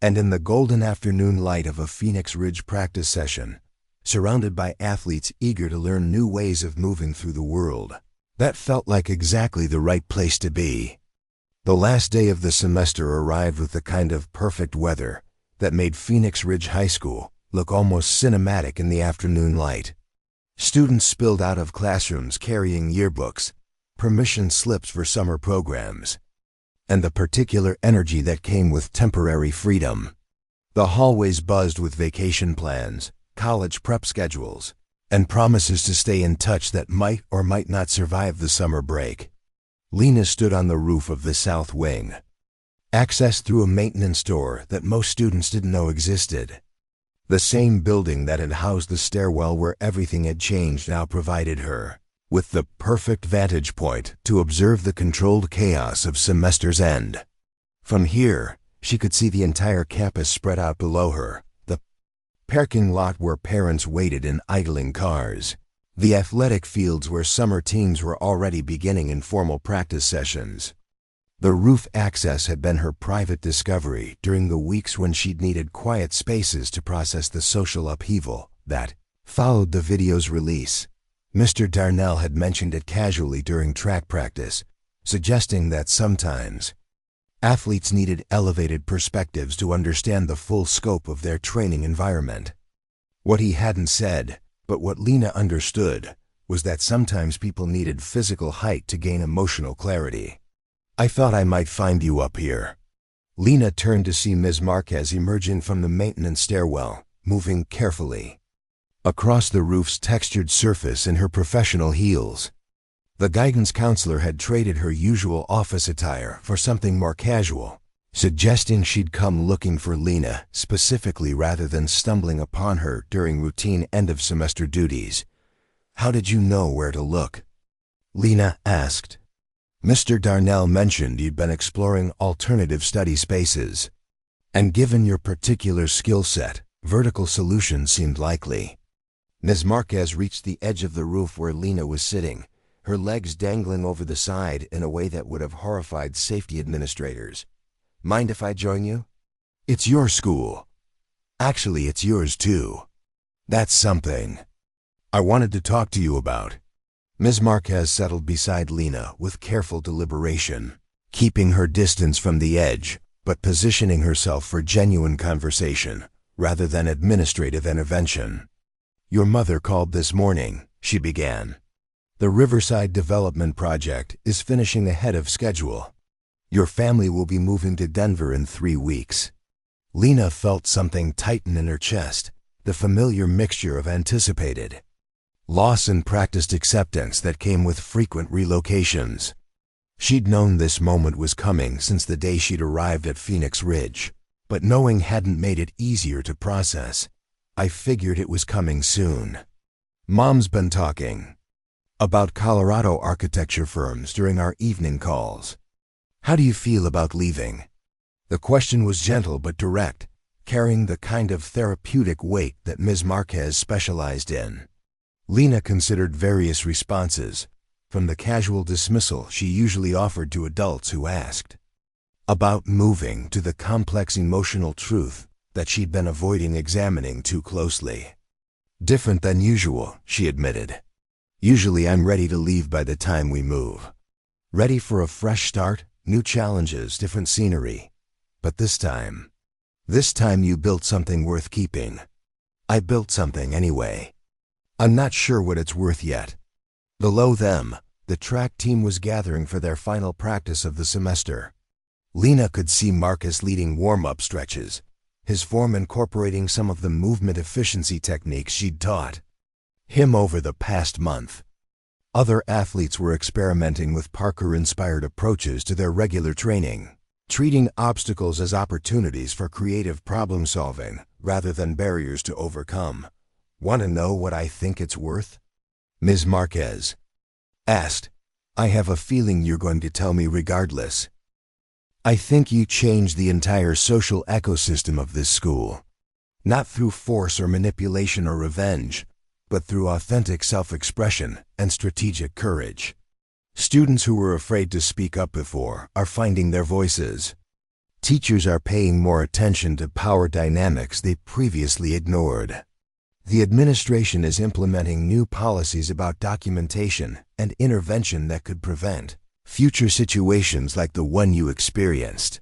And in the golden afternoon light of a Phoenix Ridge practice session, surrounded by athletes eager to learn new ways of moving through the world, that felt like exactly the right place to be. The last day of the semester arrived with the kind of perfect weather that made Phoenix Ridge High School look almost cinematic in the afternoon light. Students spilled out of classrooms carrying yearbooks, permission slips for summer programs, and the particular energy that came with temporary freedom. The hallways buzzed with vacation plans, college prep schedules, and promises to stay in touch that might or might not survive the summer break. Lena stood on the roof of the south wing, accessed through a maintenance door that most students didn't know existed. The same building that had housed the stairwell where everything had changed now provided her with the perfect vantage point to observe the controlled chaos of semester's end. From here, she could see the entire campus spread out below her, the parking lot where parents waited in idling cars, the athletic fields where summer teams were already beginning informal practice sessions. The roof access had been her private discovery during the weeks when she'd needed quiet spaces to process the social upheaval that followed the video's release. Mr. Darnell had mentioned it casually during track practice, suggesting that sometimes athletes needed elevated perspectives to understand the full scope of their training environment. What he hadn't said, but what Lena understood, was that sometimes people needed physical height to gain emotional clarity. "I thought I might find you up here." Lena turned to see Ms. Marquez emerging from the maintenance stairwell, moving carefully across the roof's textured surface in her professional heels. The guidance counselor had traded her usual office attire for something more casual, suggesting she'd come looking for Lena specifically rather than stumbling upon her during routine end-of-semester duties. "How did you know where to look?" Lena asked. "Mr. Darnell mentioned you'd been exploring alternative study spaces, and given your particular skill set, vertical solutions seemed likely." Ms. Marquez reached the edge of the roof where Lena was sitting, her legs dangling over the side in a way that would have horrified safety administrators. "Mind if I join you?" "It's your school. Actually, it's yours too. That's something I wanted to talk to you about." Ms. Marquez settled beside Lena with careful deliberation, keeping her distance from the edge, but positioning herself for genuine conversation rather than administrative intervention. "Your mother called this morning," she began. "The Riverside Development Project is finishing ahead of schedule. Your family will be moving to Denver in 3 weeks. Lena felt something tighten in her chest, the familiar mixture of anticipated loss and practiced acceptance that came with frequent relocations. She'd known this moment was coming since the day she'd arrived at Phoenix Ridge, but knowing hadn't made it easier to process. "I figured it was coming soon. Mom's been talking about Colorado architecture firms during our evening calls. How do you feel about leaving?" The question was gentle but direct, carrying the kind of therapeutic weight that Ms. Marquez specialized in. Lena considered various responses, from the casual dismissal she usually offered to adults who asked about moving to the complex emotional truth that she'd been avoiding examining too closely. "Different than usual," she admitted. "Usually I'm ready to leave by the time we move. Ready for a fresh start, new challenges, different scenery. But this time you built something worth keeping." "I built something anyway. I'm not sure what it's worth yet." Below them, the track team was gathering for their final practice of the semester. Lena could see Marcus leading warm-up stretches, his form incorporating some of the movement efficiency techniques she'd taught him over the past month. Other athletes were experimenting with parkour-inspired approaches to their regular training, treating obstacles as opportunities for creative problem-solving rather than barriers to overcome. "Want to know what I think it's worth?" Ms. Marquez asked. "I have a feeling you're going to tell me regardless. I think you changed the entire social ecosystem of this school. Not through force or manipulation or revenge, but through authentic self-expression and strategic courage. Students who were afraid to speak up before are finding their voices. Teachers are paying more attention to power dynamics they previously ignored. The administration is implementing new policies about documentation and intervention that could prevent Future situations like the one you experienced.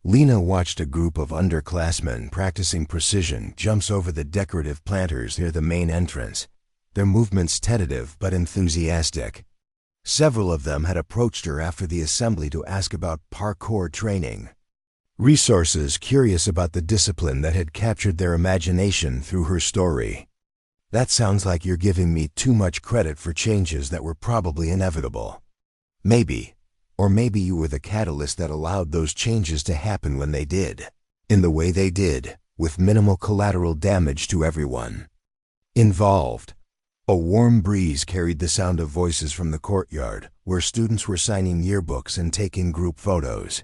Lena watched a group of underclassmen practicing precision jumps over the decorative planters near the main entrance, their movements tentative but enthusiastic. Several of them had approached her after the assembly to ask about parkour training. Resources curious about the discipline that had captured their imagination through her story. That sounds like you're giving me too much credit for changes that were probably inevitable. Maybe. Or maybe you were the catalyst that allowed those changes to happen when they did. In the way they did, with minimal collateral damage to everyone involved. A warm breeze carried the sound of voices from the courtyard, where students were signing yearbooks and taking group photos.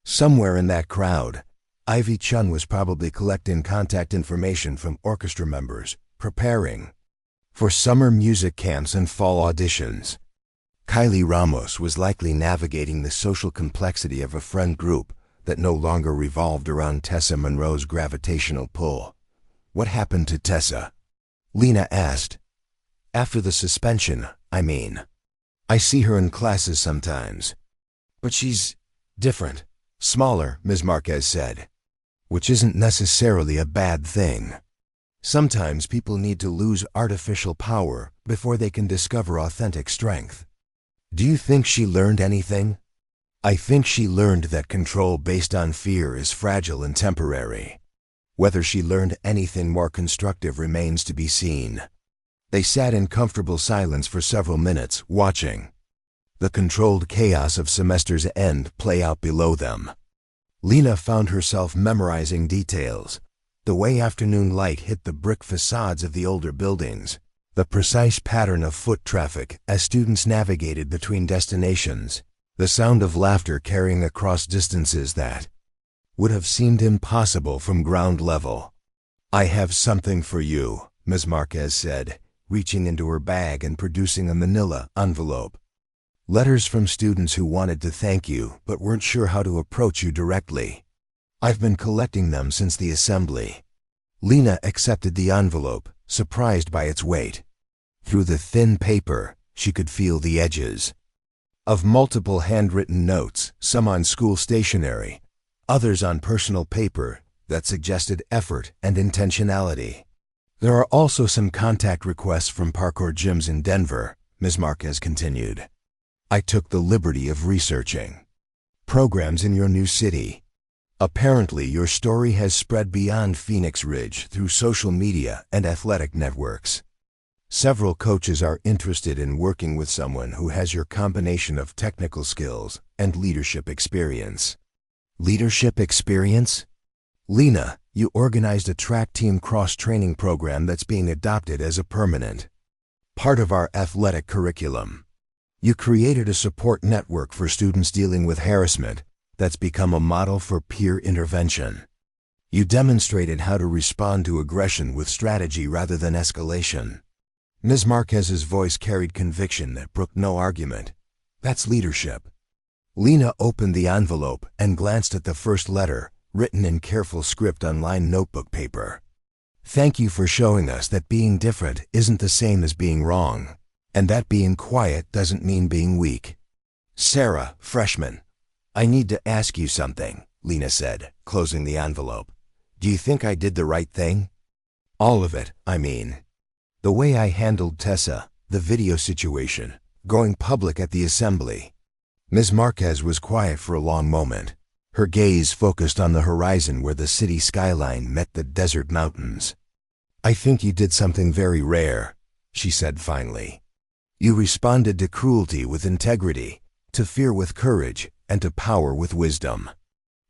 Somewhere in that crowd, Ivy Chun was probably collecting contact information from orchestra members, preparing for summer music camps and fall auditions. Kylie Ramos was likely navigating the social complexity of a friend group that no longer revolved around Tessa Monroe's gravitational pull. What happened to Tessa? Lena asked. After the suspension, I mean. I see her in classes sometimes. But she's different, smaller, Ms. Marquez said. Which isn't necessarily a bad thing. Sometimes people need to lose artificial power before they can discover authentic strength. Do you think she learned anything? I think she learned that control based on fear is fragile and temporary. Whether she learned anything more constructive remains to be seen. They sat in comfortable silence for several minutes, watching the controlled chaos of semester's end play out below them. Lena found herself memorizing details, the way afternoon light hit the brick facades of the older buildings, the precise pattern of foot traffic as students navigated between destinations, the sound of laughter carrying across distances that would have seemed impossible from ground level. I have something for you, Ms. Marquez said, reaching into her bag and producing a manila envelope. Letters from students who wanted to thank you but weren't sure how to approach you directly. I've been collecting them since the assembly. Lena accepted the envelope, surprised by its weight. Through the thin paper, she could feel the edges of multiple handwritten notes, some on school stationery, others on personal paper that suggested effort and intentionality. There are also some contact requests from parkour gyms in Denver, Ms. Marquez continued. I took the liberty of researching programs in your new city. Apparently, your story has spread beyond Phoenix Ridge through social media and athletic networks. Several coaches are interested in working with someone who has your combination of technical skills and leadership experience. Leadership experience? Lena, you organized a track team cross-training program that's being adopted as a permanent part of our athletic curriculum. You created a support network for students dealing with harassment that's become a model for peer intervention. You demonstrated how to respond to aggression with strategy rather than escalation. Ms. Marquez's voice carried conviction that brooked no argument. That's leadership. Lena opened the envelope and glanced at the first letter, written in careful script on lined notebook paper. Thank you for showing us that being different isn't the same as being wrong, and that being quiet doesn't mean being weak. Sarah, freshman. I need to ask you something, Lena said, closing the envelope. Do you think I did the right thing? All of it, I mean. The way I handled Tessa, the video situation, going public at the assembly. Ms. Marquez was quiet for a long moment, her gaze focused on the horizon where the city skyline met the desert mountains. I think you did something very rare, she said finally. You responded to cruelty with integrity, to fear with courage, and to power with wisdom.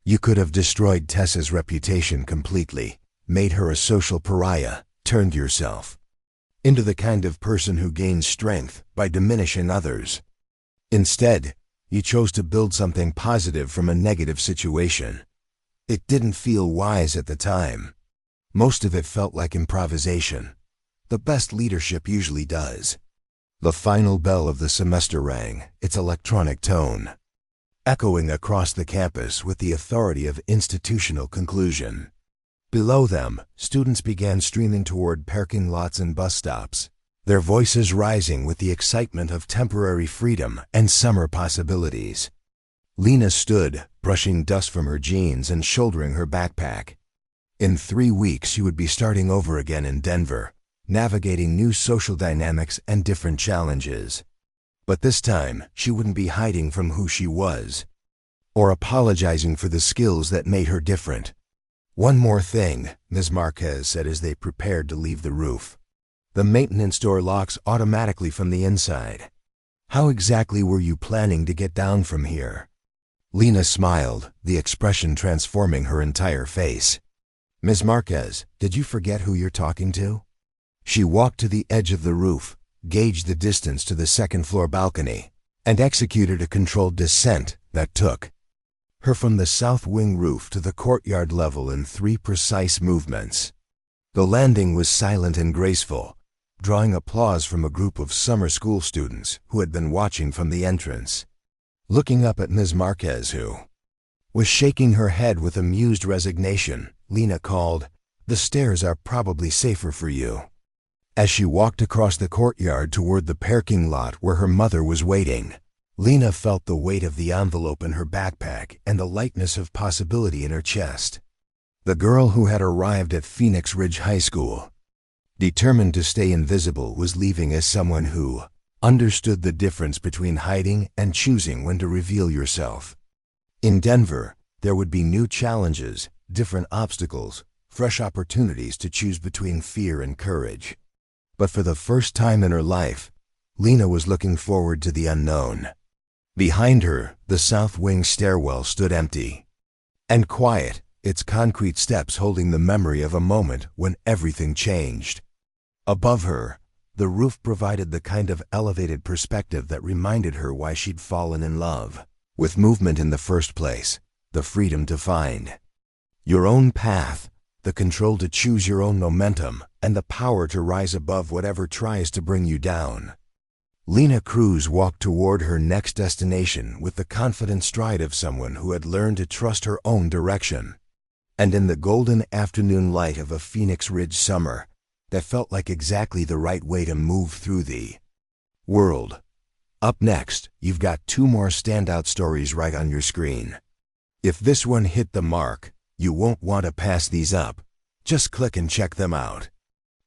You could have destroyed Tessa's reputation completely, made her a social pariah, turned yourself into the kind of person who gains strength by diminishing others. Instead, you chose to build something positive from a negative situation. It didn't feel wise at the time. Most of it felt like improvisation. The best leadership usually does. The final bell of the semester rang, its electronic tone echoing across the campus with the authority of institutional conclusion. Below them, students began streaming toward parking lots and bus stops, their voices rising with the excitement of temporary freedom and summer possibilities. Lena stood, brushing dust from her jeans and shouldering her backpack. In 3 weeks, she would be starting over again in Denver, navigating new social dynamics and different challenges. But this time, she wouldn't be hiding from who she was, or apologizing for the skills that made her different. "One more thing," Ms. Marquez said as they prepared to leave the roof. "The maintenance door locks automatically from the inside. How exactly were you planning to get down from here?" Lena smiled, the expression transforming her entire face. "Ms. Marquez, did you forget who you're talking to?" She walked to the edge of the roof, gauged the distance to the second-floor balcony, and executed a controlled descent that took her from the south wing roof to the courtyard level in 3 precise movements. The landing was silent and graceful, drawing applause from a group of summer school students who had been watching from the entrance. Looking up at Ms. Marquez, who was shaking her head with amused resignation, Lena called, "The stairs are probably safer for you." As she walked across the courtyard toward the parking lot where her mother was waiting, Lena felt the weight of the envelope in her backpack and the lightness of possibility in her chest. The girl who had arrived at Phoenix Ridge High School, determined to stay invisible, was leaving as someone who understood the difference between hiding and choosing when to reveal yourself. In Denver, there would be new challenges, different obstacles, fresh opportunities to choose between fear and courage. But for the first time in her life, Lena was looking forward to the unknown. Behind her, the south wing stairwell stood empty and quiet, its concrete steps holding the memory of a moment when everything changed. Above her, the roof provided the kind of elevated perspective that reminded her why she'd fallen in love with movement in the first place, the freedom to find your own path, the control to choose your own momentum, and the power to rise above whatever tries to bring you down. Lena Cruz walked toward her next destination with the confident stride of someone who had learned to trust her own direction. And in the golden afternoon light of a Phoenix Ridge summer, that felt like exactly the right way to move through the world. Up next, you've got 2 more standout stories right on your screen. If this one hit the mark, you won't want to pass these up. Just click and check them out.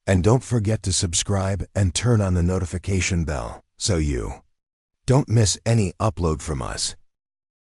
And don't forget to subscribe and turn on the notification bell so you don't miss any upload from us.